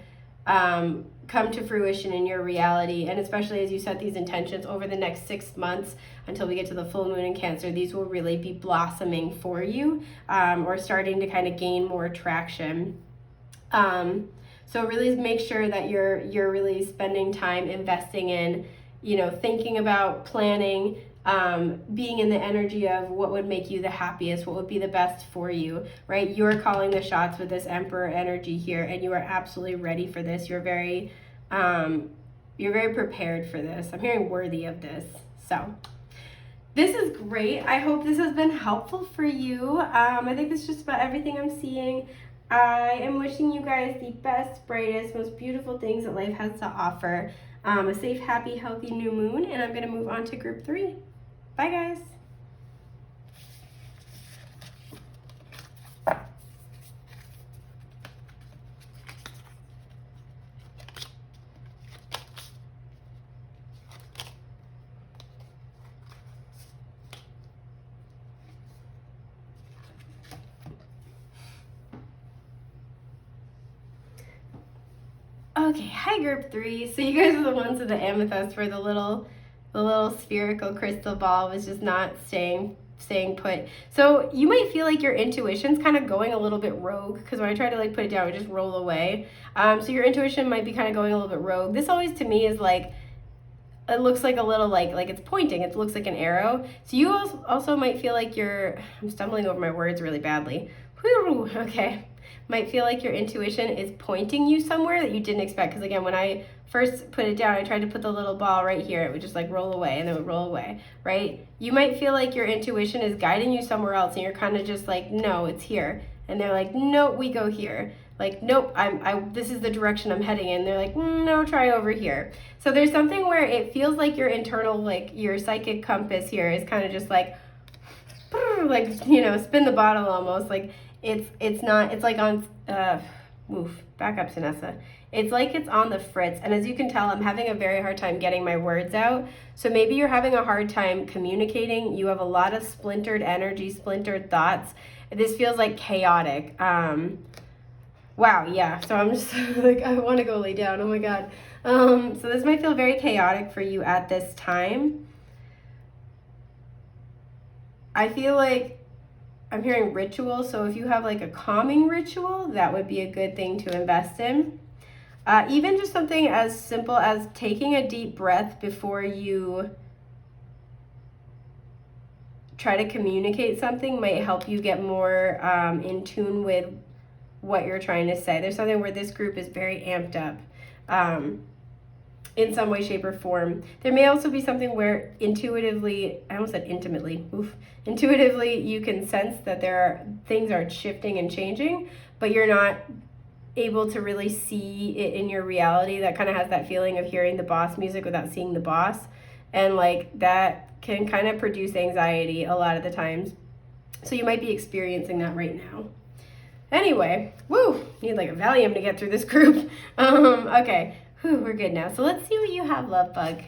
come to fruition in your reality. And especially as you set these intentions over the next 6 months until we get to the full moon in Cancer, these will really be blossoming for you, or starting to kind of gain more traction. So really make sure that you're really spending time investing in, thinking about planning, being in the energy of what would make you the happiest, what would be the best for you, right? You're calling the shots with this Emperor energy here, and you are absolutely ready for this. You're very prepared for this. I'm hearing worthy of this. So this is great. I hope this has been helpful for you. I think that's just about everything I'm seeing. I am wishing you guys the best, brightest, most beautiful things that life has to offer. A safe, happy, healthy new moon, and I'm going to move on to group 3. Bye, guys. Okay, hi group 3. So you guys are the ones with the amethyst where the little spherical crystal ball was just not staying put. So you might feel like your intuition's kind of going a little bit rogue, because when I try to like put it down, it just roll away. So your intuition might be kind of going a little bit rogue. This always to me is like, it looks like a little like it's pointing. It looks like an arrow. So you also might feel like I'm stumbling over my words really badly. Whew, okay. Might feel like your intuition is pointing you somewhere that you didn't expect. Because again, when I first put it down, I tried to put the little ball right here. It would just like roll away and it would roll away, right? You might feel like your intuition is guiding you somewhere else and you're kind of just like, no, it's here. And they're like, no, we go here. Like, nope, this is the direction I'm heading in. They're like, no, try over here. So there's something where it feels like your internal, like your psychic compass here is kind of just like spin the bottle almost. Like it's not, it's like on, back up, Vanessa. It's like it's on the fritz. And as you can tell, I'm having a very hard time getting my words out. So maybe you're having a hard time communicating. You have a lot of splintered energy, splintered thoughts. This feels like chaotic. Wow, yeah. So I'm just like, I want to go lay down. Oh my God. So this might feel very chaotic for you at this time. I feel like I'm hearing ritual. So if you have like a calming ritual, that would be a good thing to invest in. Even just something as simple as taking a deep breath before you try to communicate something might help you get more in tune with what you're trying to say. There's something where this group is very amped up in some way, shape, or form. There may also be something where intuitively, I almost said intimately, intuitively you can sense that things are shifting and changing, but you're not able to really see it in your reality. That kind of has that feeling of hearing the boss music without seeing the boss. And like that can kind of produce anxiety a lot of the times. So you might be experiencing that right now. Anyway, need like a Valium to get through this group. Okay, we're good now. So let's see what you have, love bug.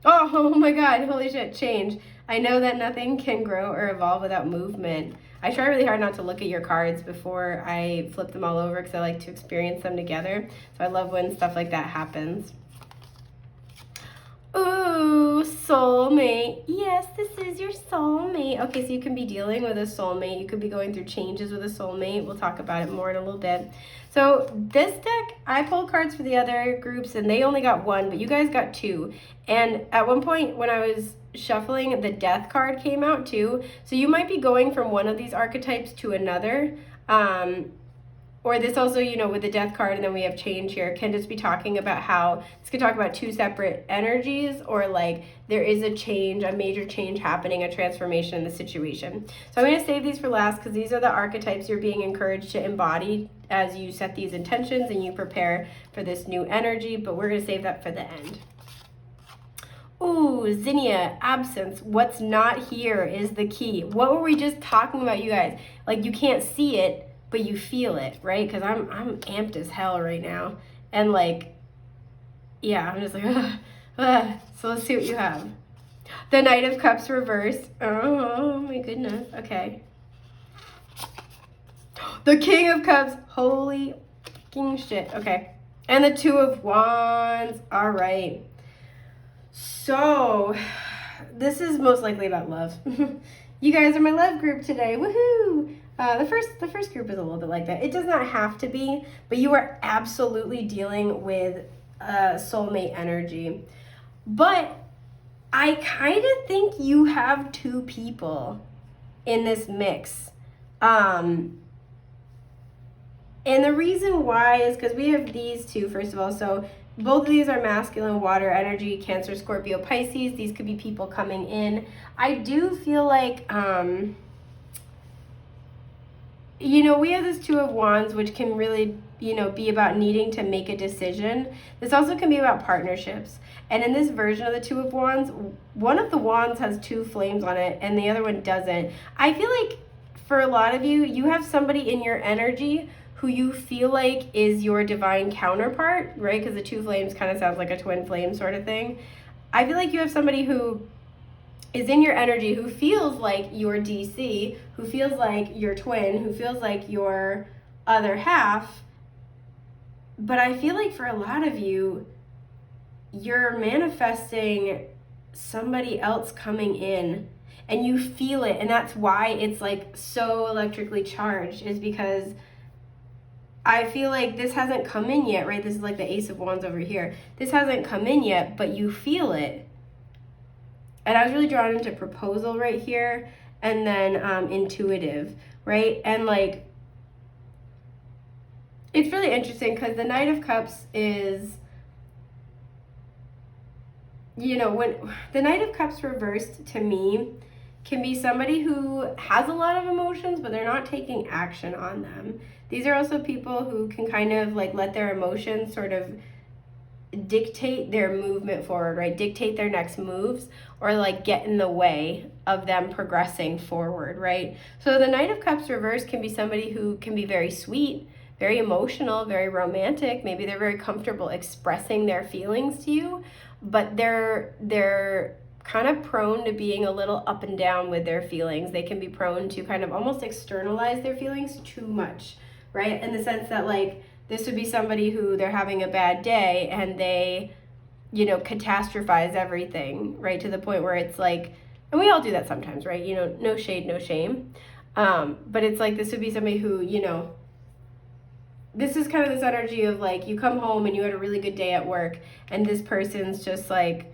Oh my God, holy shit, change. I know that nothing can grow or evolve without movement. I try really hard not to look at your cards before I flip them all over because I like to experience them together. So I love when stuff like that happens. Ooh, soulmate. Yes, this is your soulmate. Okay, so you can be dealing with a soulmate. You could be going through changes with a soulmate. We'll talk about it more in a little bit. So this deck, I pulled cards for the other groups and they only got one, but you guys got two. And at one point when I was shuffling, the death card came out too. So you might be going from one of these archetypes to another. Or this also, you know, with the death card and then we have change here, can just be talking about how, this could talk about two separate energies or like there is a change, a major change happening, a transformation in the situation. So I'm going to save these for last because these are the archetypes you're being encouraged to embody as you set these intentions and you prepare for this new energy, but we're going to save that for the end. Ooh, Zinnia, absence. What's not here is the key. What were we just talking about, you guys? Like you can't see it, but you feel it, right? Because I'm amped as hell right now. And like, yeah, I'm just like, So let's see what you have. The Knight of Cups reversed. Oh my goodness, okay. The King of Cups, holy fucking shit, okay. And the Two of Wands, all right. So, this is most likely about love. You guys are my love group today, woohoo! The first group is a little bit like that. It does not have to be, but you are absolutely dealing with soulmate energy. But I kind of think you have two people in this mix. And the reason why is because we have these two, first of all. So both of these are masculine water energy, Cancer, Scorpio, Pisces. These could be people coming in. I do feel like... you know, we have this Two of Wands, which can really, you know, be about needing to make a decision. This also can be about partnerships. And in this version of the Two of Wands, one of the wands has two flames on it and the other one doesn't. I feel like for a lot of you, you have somebody in your energy who you feel like is your divine counterpart, right? Because the two flames kind of sounds like a twin flame sort of thing. I feel like you have somebody who is in your energy who feels like your DC, who feels like your twin, who feels like your other half. But I feel like for a lot of you, you're manifesting somebody else coming in and you feel it. And that's why it's like so electrically charged, is because I feel like this hasn't come in yet, right? This is like the Ace of Wands over here. This hasn't come in yet, but you feel it. And I was really drawn into proposal right here, and then intuitive, right? And like, it's really interesting because the Knight of Cups is, you know, when the Knight of Cups reversed to me can be somebody who has a lot of emotions, but they're not taking action on them. These are also people who can kind of like let their emotions sort of dictate their movement forward, right? Dictate their next moves, or like get in the way of them progressing forward, right? So the Knight of Cups reverse can be somebody who can be very sweet, very emotional, very romantic. Maybe they're very comfortable expressing their feelings to you, but they're kind of prone to being a little up and down with their feelings. They can be prone to kind of almost externalize their feelings too much, right? In the sense that like, this would be somebody who they're having a bad day and they, you know, catastrophize everything, right? To the point where it's like, and we all do that sometimes, right? You know, no shade, no shame. But it's like, this would be somebody who, you know, this is kind of this energy of like, you come home and you had a really good day at work and this person's just like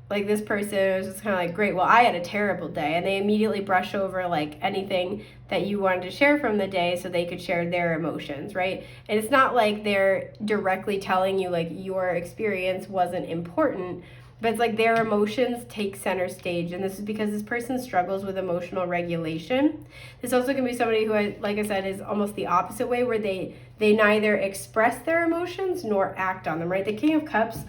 this person is just kind of like, great, well, I had a terrible day. And they immediately brush over like anything that you wanted to share from the day so they could share their emotions, right? And it's not like they're directly telling you like your experience wasn't important, but it's like their emotions take center stage. And this is because this person struggles with emotional regulation. This also can be somebody who, like I said, is almost the opposite way, where they neither express their emotions nor act on them, right? The King of Cups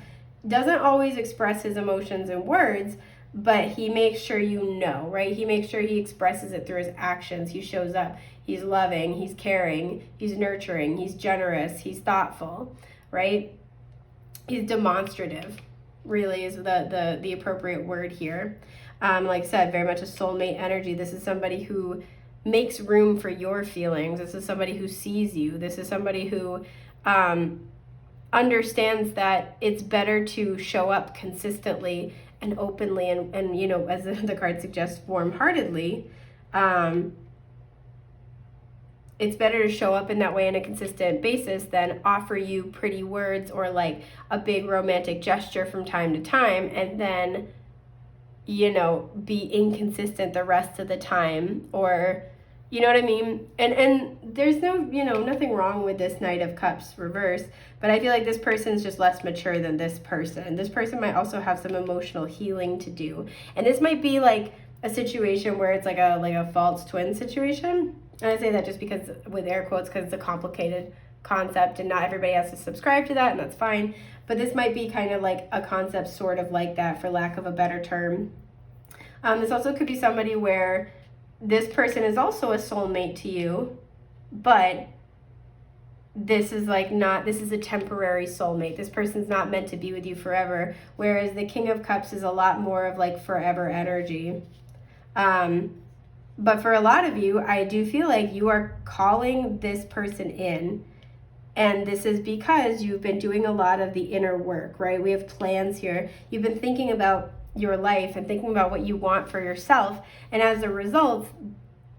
doesn't always express his emotions in words, but he makes sure you know, right? He makes sure he expresses it through his actions. He shows up. He's loving, he's caring, he's nurturing, he's generous, he's thoughtful, right? He's demonstrative. really is the appropriate word here. Like I said, very much a soulmate energy. This is somebody who makes room for your feelings. This is somebody who sees you. This is somebody who understands that it's better to show up consistently and openly and you know, as the card suggests, warm-heartedly. It's better to show up in that way on a consistent basis than offer you pretty words or like a big romantic gesture from time to time and then, you know, be inconsistent the rest of the time, or, you know what I mean? And there's no, you know, nothing wrong with this Knight of Cups reverse, but I feel like this person's just less mature than this person. This person might also have some emotional healing to do. And this might be like a situation where it's like a false twin situation. And I say that just because, with air quotes, because it's a complicated concept and not everybody has to subscribe to that, and that's fine. But this might be kind of like a concept sort of like that, for lack of a better term. This also could be somebody where this person is also a soulmate to you, but this is like not, this is a temporary soulmate. This person's not meant to be with you forever, whereas the King of Cups is a lot more of like forever energy. But for a lot of you, I do feel like you are calling this person in. And this is because you've been doing a lot of the inner work, right? We have plans here. You've been thinking about your life and thinking about what you want for yourself. And as a result,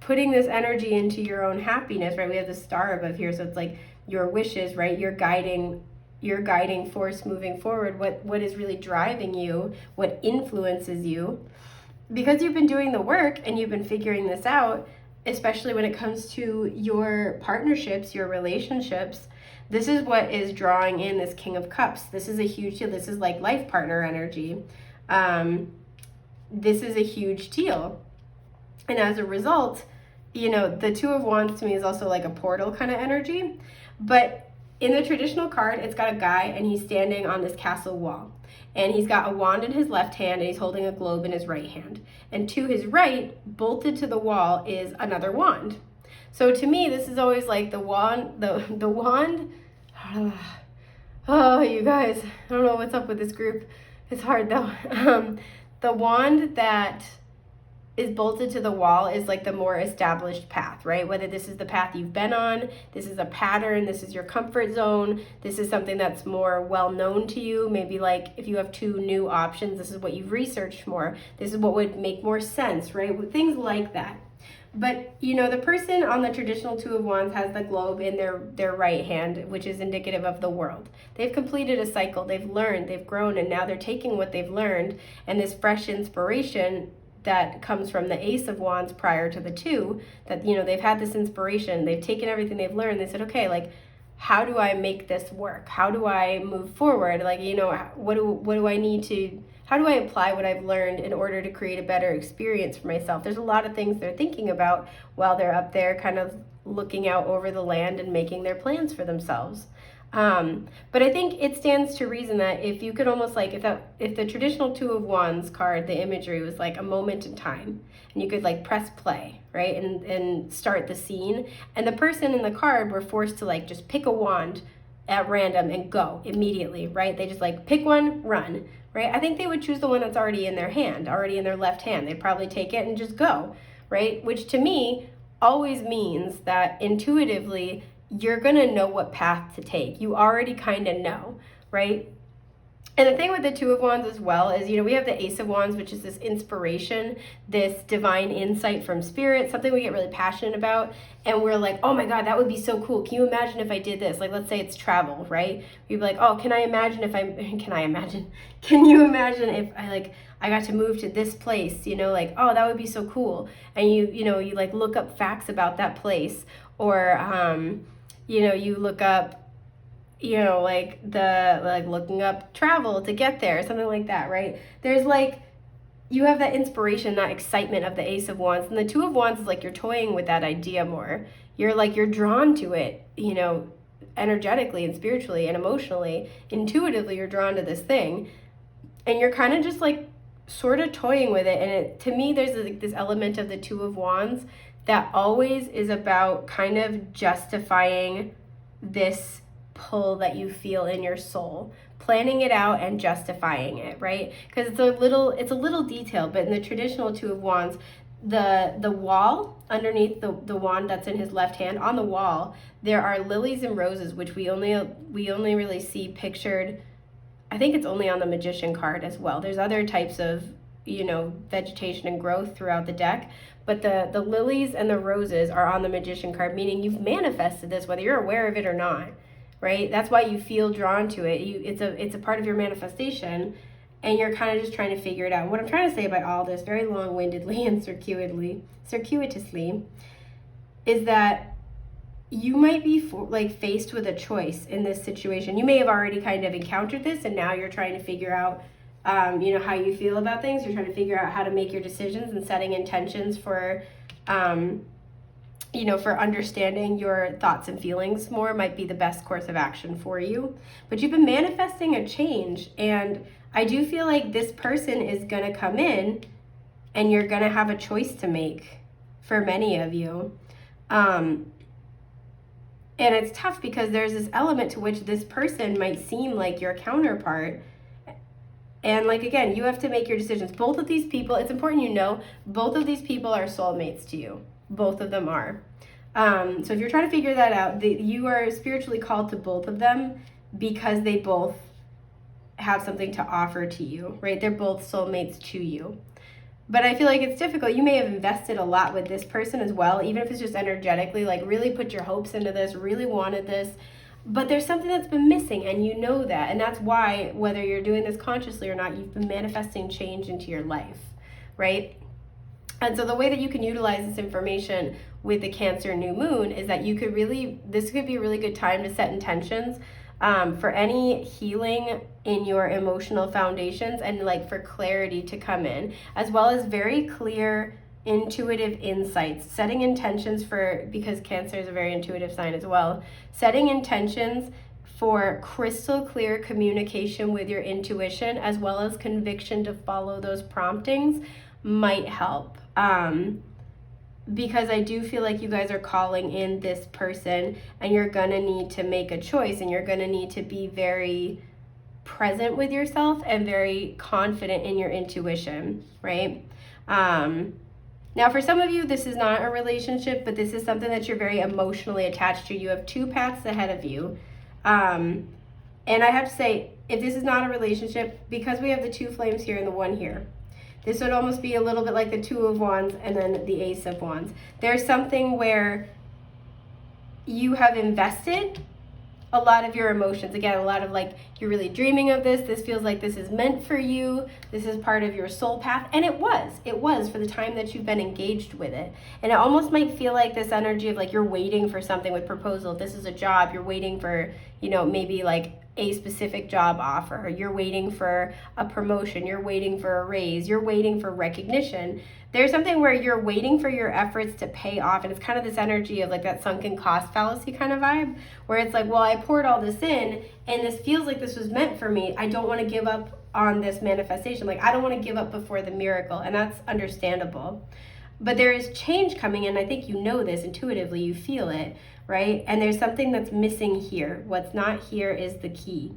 putting this energy into your own happiness, right? We have the star above here. So it's like your wishes, right? Your guiding force moving forward. What is really driving you? What influences you? Because you've been doing the work and you've been figuring this out, especially when it comes to your partnerships, your relationships, this is what is drawing in this King of Cups. This is a huge deal. This is like life partner energy. This is a huge deal. And as a result, you know, the Two of Wands to me is also like a portal kind of energy. But in the traditional card, it's got a guy and he's standing on this castle wall. And he's got a wand in his left hand and he's holding a globe in his right hand. And to his right, bolted to the wall, is another wand. So to me, this is always like the wand, the wand. Oh, you guys, I don't know what's up with this group. It's hard though. The wand that is bolted to the wall is like the more established path, right? Whether this is the path you've been on, this is a pattern, this is your comfort zone, this is something that's more well known to you. Maybe like if you have two new options, this is what you've researched more. This is what would make more sense, right? Things like that. But, you know, the person on the traditional Two of Wands has the globe in their right hand, which is indicative of the world. They've completed a cycle, they've learned, they've grown, and now they're taking what they've learned and this fresh inspiration that comes from the Ace of Wands prior to the Two, that, you know, they've had this inspiration, they've taken everything they've learned, they said, okay, like, how do I make this work? How do I move forward? Like, you know, what do I need to, how do I apply what I've learned in order to create a better experience for myself? There's a lot of things they're thinking about while they're up there kind of looking out over the land and making their plans for themselves. But I think it stands to reason that if you could almost like, if the traditional Two of Wands card, the imagery was like a moment in time, and you could like press play, right, and start the scene, and the person in the card were forced to like just pick a wand at random and go immediately, right? They just like pick one, run, right? I think they would choose the one that's already in their hand, already in their left hand. They'd probably take it and just go, right? Which to me always means that intuitively you're gonna know what path to take. You already kind of know, right? And the thing with the Two of Wands as well is, you know, we have the Ace of Wands, which is this inspiration, this divine insight from spirit, something we get really passionate about. And we're like, oh my God, that would be so cool. Can you imagine if I did this? Like, let's say it's travel, right? We'd be like, oh, can you imagine if I got to move to this place, you know, like, oh, that would be so cool. And you like look up facts about that place, or, you know, you look up, you know, like looking up travel to get there, something like that, right? There's like, you have that inspiration, that excitement of the Ace of Wands, and the Two of Wands is like you're toying with that idea more. You're drawn to it, you know, energetically and spiritually and emotionally, intuitively you're drawn to this thing, and you're kind of just like sort of toying with it. And to me, there's like this element of the Two of Wands that always is about kind of justifying this pull that you feel in your soul, planning it out and justifying it, right? Because it's a little detail, but in the traditional Two of Wands, the wall underneath the wand that's in his left hand, on the wall there are lilies and roses, which we only really see pictured. I think it's only on the Magician card as well. There's other types of, vegetation and growth throughout the deck, but the lilies and the roses are on the Magician card, meaning you've manifested this whether you're aware of it or not, right? That's why you feel drawn to it. It's a part of your manifestation, and you're kind of just trying to figure it out. What I'm trying to say by all this, very long-windedly and circuitously, is that you might be faced with a choice in this situation. You may have already kind of encountered this, and now you're trying to figure out, how you feel about things. You're trying to figure out how to make your decisions, and setting intentions for, for understanding your thoughts and feelings more might be the best course of action for you. But you've been manifesting a change, and I do feel like this person is going to come in, and you're going to have a choice to make for many of you. And it's tough because there's this element to which this person might seem like your counterpart. And again, you have to make your decisions. Both of these people, it's important both of these people are soulmates to you. Both of them are. So if you're trying to figure that out, you are spiritually called to both of them because they both have something to offer to you, right? They're both soulmates to you. But I feel like it's difficult. You may have invested a lot with this person as well, even if it's just energetically, really put your hopes into this, really wanted this. But there's something that's been missing, and you know that. And that's why, whether you're doing this consciously or not, you've been manifesting change into your life, right? And so the way that you can utilize this information with the Cancer new moon is that this could be a really good time to set intentions for any healing in your emotional foundations, and for clarity to come in, as well as very clear intuitive insights, setting intentions because Cancer is a very intuitive sign as well, setting intentions for crystal clear communication with your intuition, as well as conviction to follow those promptings might help. Because I do feel like you guys are calling in this person, and you're going to need to make a choice, and you're going to need to be very present with yourself and very confident in your intuition, right? Now, for some of you, this is not a relationship, but this is something that you're very emotionally attached to. You have two paths ahead of you. And I have to say, if this is not a relationship, because we have the two flames here and the one here, this would almost be a little bit like the Two of Wands and then the Ace of Wands. There's something where you have invested a lot of your emotions. Again, a lot of you're really dreaming of this. This feels like this is meant for you. This is part of your soul path. And it was for the time that you've been engaged with it. And it almost might feel like this energy of you're waiting for something with proposal. If this is a job, you're waiting for, maybe a specific job offer. You're waiting for a promotion. You're waiting for a raise. You're waiting for recognition. There's something where you're waiting for your efforts to pay off. And it's kind of this energy of that sunken cost fallacy kind of vibe, where it's well, I poured all this in, and this feels like this was meant for me. I don't want to give up on this manifestation. I don't want to give up before the miracle. And that's understandable. But there is change coming in. I think you know this intuitively. You feel it, right? And there's something that's missing here. What's not here is the key.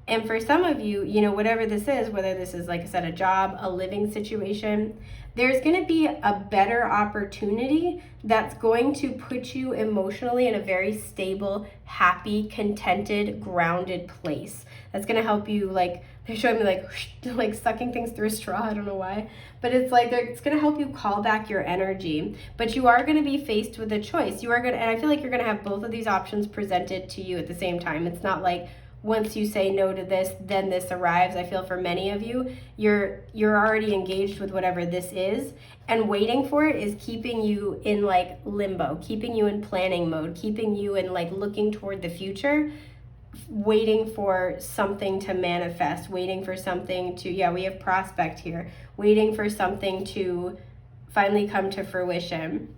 And for some of you, whatever this is, whether this is, like I said, a job, a living situation, there's going to be a better opportunity that's going to put you emotionally in a very stable, happy, contented, grounded place. That's going to help you, they're showing me sucking things through a straw. I don't know why. But it's it's going to help you call back your energy. But you are going to be faced with a choice. And I feel like you're going to have both of these options presented to you at the same time. It's not once you say no to this, then this arrives. I feel for many of you, you're already engaged with whatever this is, and waiting for it is keeping you in limbo, keeping you in planning mode, keeping you in looking toward the future, waiting for something to manifest, waiting for something to, we have prospect here, waiting for something to finally come to fruition.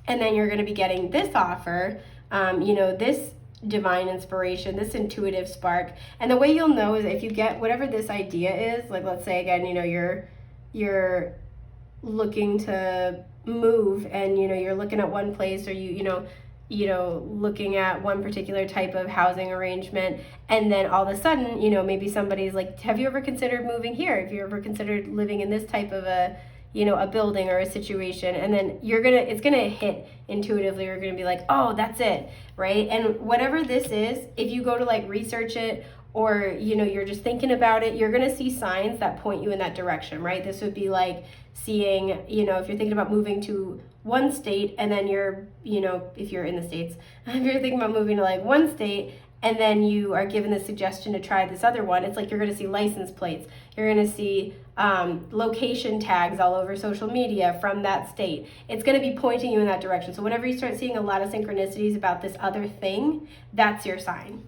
And then you're going to be getting this offer, this divine inspiration, this intuitive spark. And the way you'll know is if you get whatever this idea is, let's say again, you're looking to move, and you're looking at one place, or you looking at one particular type of housing arrangement, and then all of a sudden, maybe somebody's like, have you ever considered moving here? Have you ever considered living in this type of a building or a situation? And then it's gonna hit intuitively. You're gonna be like, oh, that's it, right? And whatever this is, if you go to like research it, or you're just thinking about it, you're gonna see signs that point you in that direction, right? This would be like seeing, if you're thinking about moving to one state, and then if you're in the States, if you're thinking about moving to like one state, and then you are given the suggestion to try this other one, it's like you're gonna see license plates, you're gonna see location tags all over social media from that state. It's gonna be pointing you in that direction. So whenever you start seeing a lot of synchronicities about this other thing, that's your sign.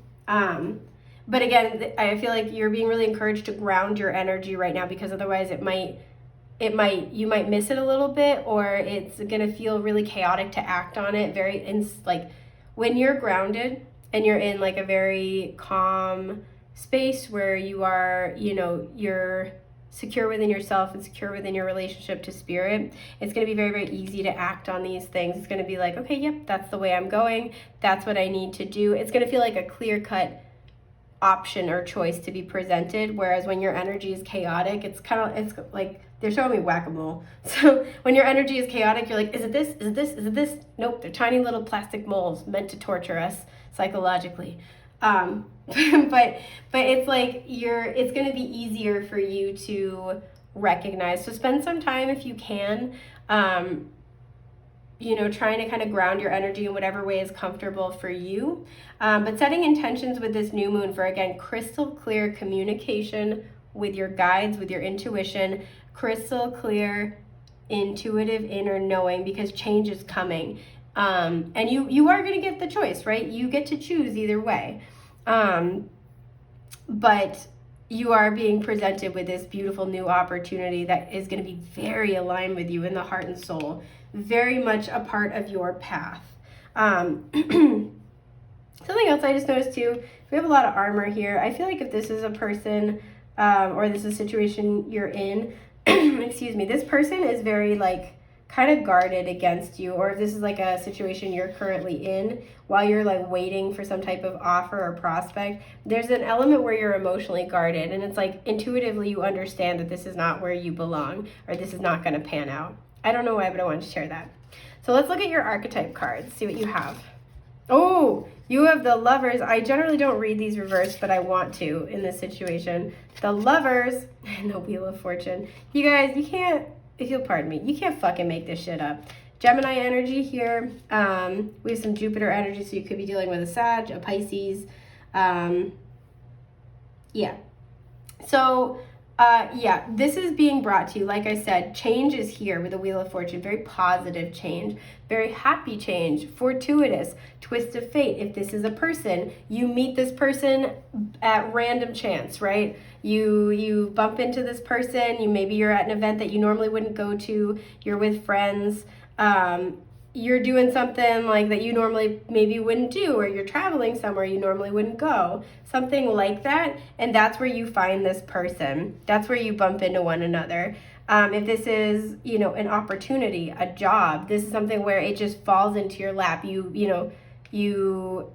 But again, I feel like you're being really encouraged to ground your energy right now, because otherwise you might miss it a little bit, or it's gonna feel really chaotic to act on it. Like when you're grounded and you're in like a very calm space where you are, you're secure within yourself and secure within your relationship to spirit, it's going to be very, very easy to act on these things. It's going to be like, okay, yep, that's the way I'm going. That's what I need to do. It's going to feel like a clear-cut option or choice to be presented. Whereas when your energy is chaotic, it's like they're showing me whack-a-mole. So when your energy is chaotic, you're like, is it this? Is it this? Is it this? Nope, they're tiny little plastic moles meant to torture us psychologically. But it's like it's going to be easier for you to recognize. So spend some time, if you can, trying to kind of ground your energy in whatever way is comfortable for you. But setting intentions with this new moon for, again, crystal clear communication with your guides, with your intuition, crystal clear intuitive inner knowing, because change is coming. And you are going to get the choice, right? You get to choose either way. But you are being presented with this beautiful new opportunity that is going to be very aligned with you in the heart and soul, very much a part of your path. Something else I just noticed too, we have a lot of armor here. I feel like if this is a person, or this is a situation you're in, excuse me, this person is very like kind of guarded against you, or if this is like a situation you're currently in while you're like waiting for some type of offer or prospect, there's an element where you're emotionally guarded, and it's like intuitively you understand that this is not where you belong, or this is not going to pan out. I don't know why, but I wanted to share that. So let's look at your archetype cards, see what you have. Oh, you have the Lovers. I generally don't read these reversed, but I want to in this situation. The Lovers and the Wheel of Fortune. You guys, you can't, if you'll pardon me, you can't fucking make this shit up. Gemini energy here. We have some Jupiter energy, so you could be dealing with a Sag, a Pisces. Yeah. So, this is being brought to you. Like I said, change is here with the Wheel of Fortune. Very positive change, very happy change, fortuitous, twist of fate. If this is a person, you meet this person at random chance, right? You bump into this person, maybe you're at an event that you normally wouldn't go to, you're with friends, you're doing something like that you normally maybe wouldn't do, or you're traveling somewhere you normally wouldn't go, something like that, and that's where you find this person. That's where you bump into one another. If this is, an opportunity, a job, this is something where it just falls into your lap. You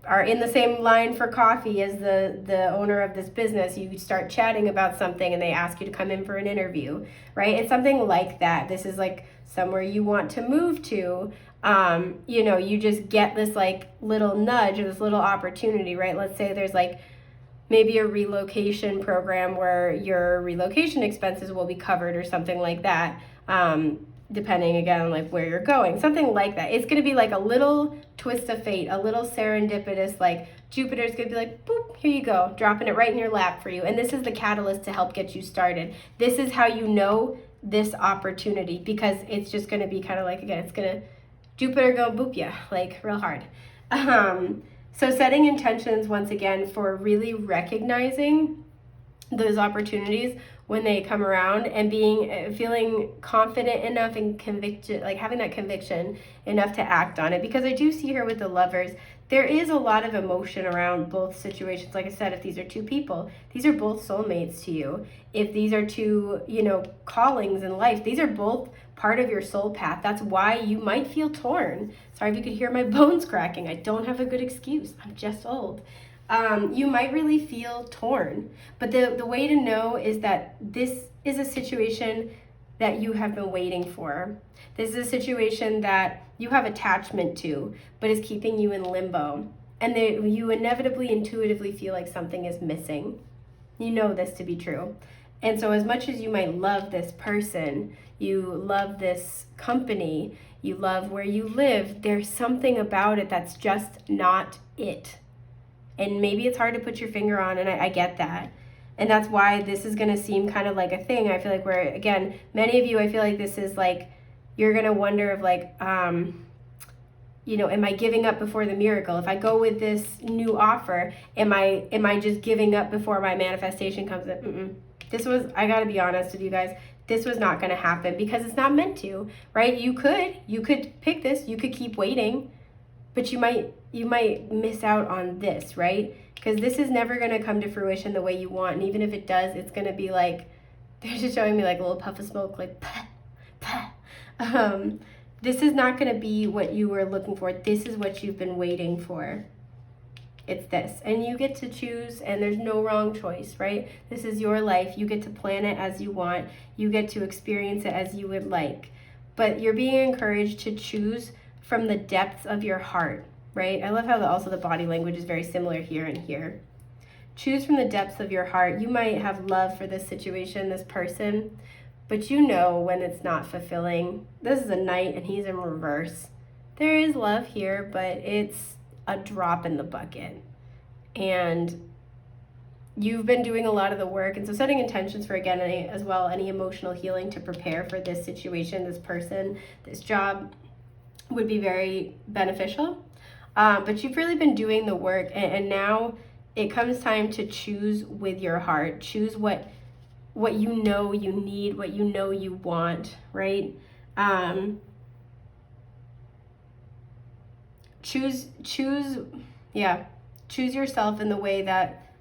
are in the same line for coffee as the owner of this business. You start chatting about something and they ask you to come in for an interview, right? It's something like that. This is like somewhere you want to move to. You just get this like little nudge or this little opportunity, right? Let's say there's like maybe a relocation program where your relocation expenses will be covered or something like that. Depending again on like where you're going, something like that. It's gonna be like a little twist of fate, a little serendipitous, like Jupiter's gonna be like, boop, here you go, dropping it right in your lap for you. And this is the catalyst to help get you started. This is how you know this opportunity, because it's just gonna be kind of like, again, it's gonna, Jupiter go boop ya, like real hard. So setting intentions once again for really recognizing those opportunities when they come around, and feeling confident enough and convicted, like having that conviction enough to act on it. Because I do see here with the Lovers, there is a lot of emotion around both situations. Like I said, if these are two people, these are both soulmates to you. If these are two, callings in life, these are both part of your soul path. That's why you might feel torn. Sorry if you could hear my bones cracking. I don't have a good excuse. I'm just old. You might really feel torn. But the way to know is that this is a situation that you have been waiting for. This is a situation that you have attachment to, but is keeping you in limbo. And you inevitably, intuitively feel like something is missing. You know this to be true. And so as much as you might love this person, you love this company, you love where you live, there's something about it that's just not it. And maybe it's hard to put your finger on, and I get that. And that's why this is going to seem kind of like a thing. I feel like where, again, many of you, I feel like this is like, you're going to wonder of like, am I giving up before the miracle? If I go with this new offer, am I just giving up before my manifestation comes in? I got to be honest with you guys. This was not going to happen because it's not meant to, right? You could pick this, you could keep waiting, but you might miss out on this, right? Because this is never going to come to fruition the way you want. And even if it does, it's going to be like, they're just showing me like a little puff of smoke, like, pah, pah. This is not going to be what you were looking for. This is what you've been waiting for. It's this. And you get to choose, and there's no wrong choice, right? This is your life. You get to plan it as you want. You get to experience it as you would like. But you're being encouraged to choose from the depths of your heart. Right? I love how also the body language is very similar here and here. Choose from the depths of your heart. You might have love for this situation, this person, but you know when it's not fulfilling. This is a Knight and he's in reverse. There is love here, but it's a drop in the bucket. And you've been doing a lot of the work. And so setting intentions for, again, any emotional healing to prepare for this situation, this person, this job would be very beneficial. But you've really been doing the work, and now it comes time to choose with your heart. Choose what you know you need, what you know you want, right? Choose yourself in the way that,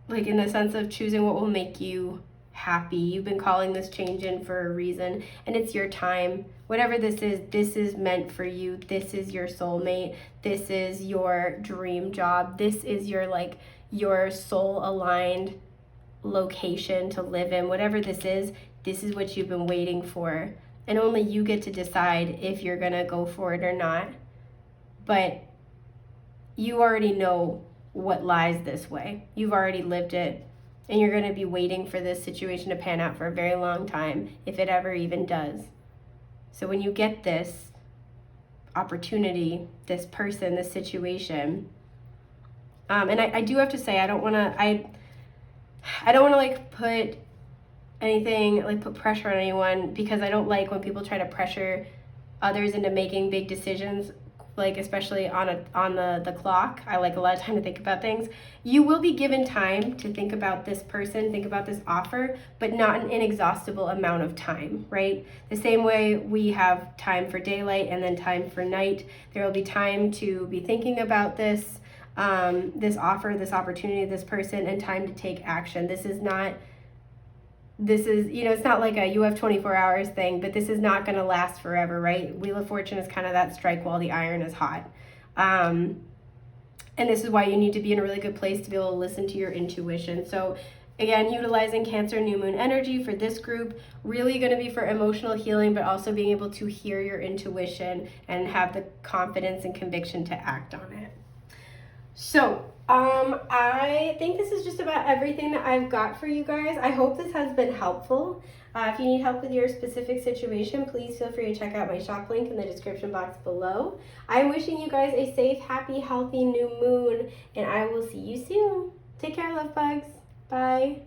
like in the sense of choosing what will make you happy. You've been calling this change in for a reason, and it's your time. Whatever this is meant for you. This is your soulmate. This is your dream job. This is your soul aligned location to live in. Whatever this is what you've been waiting for. And only you get to decide if you're going to go for it or not. But you already know what lies this way. You've already lived it. And you're going to be waiting for this situation to pan out for a very long time, if it ever even does. So when you get this opportunity, this person, this situation, and I do have to say, I don't want to like put anything, like put pressure on anyone, because I don't like when people try to pressure others into making big decisions, like especially on the clock. I like a lot of time to think about things. You will be given time to think about this person, think about this offer, but not an inexhaustible amount of time, right? The same way we have time for daylight and then time for night, there will be time to be thinking about this offer, this opportunity, this person, and time to take action. This is, it's not like you have 24 hours thing, but this is not going to last forever, right? Wheel of Fortune is kind of that strike while the iron is hot. And this is why you need to be in a really good place to be able to listen to your intuition. So again, utilizing Cancer New Moon energy for this group, really going to be for emotional healing, but also being able to hear your intuition and have the confidence and conviction to act on it. So I think this is just about everything that I've got for you guys. I hope this has been helpful. If you need help with your specific situation, please feel free to check out my shop link in the description box below. I'm wishing you guys a safe, happy, healthy new moon, and I will see you soon. Take care, love bugs. Bye.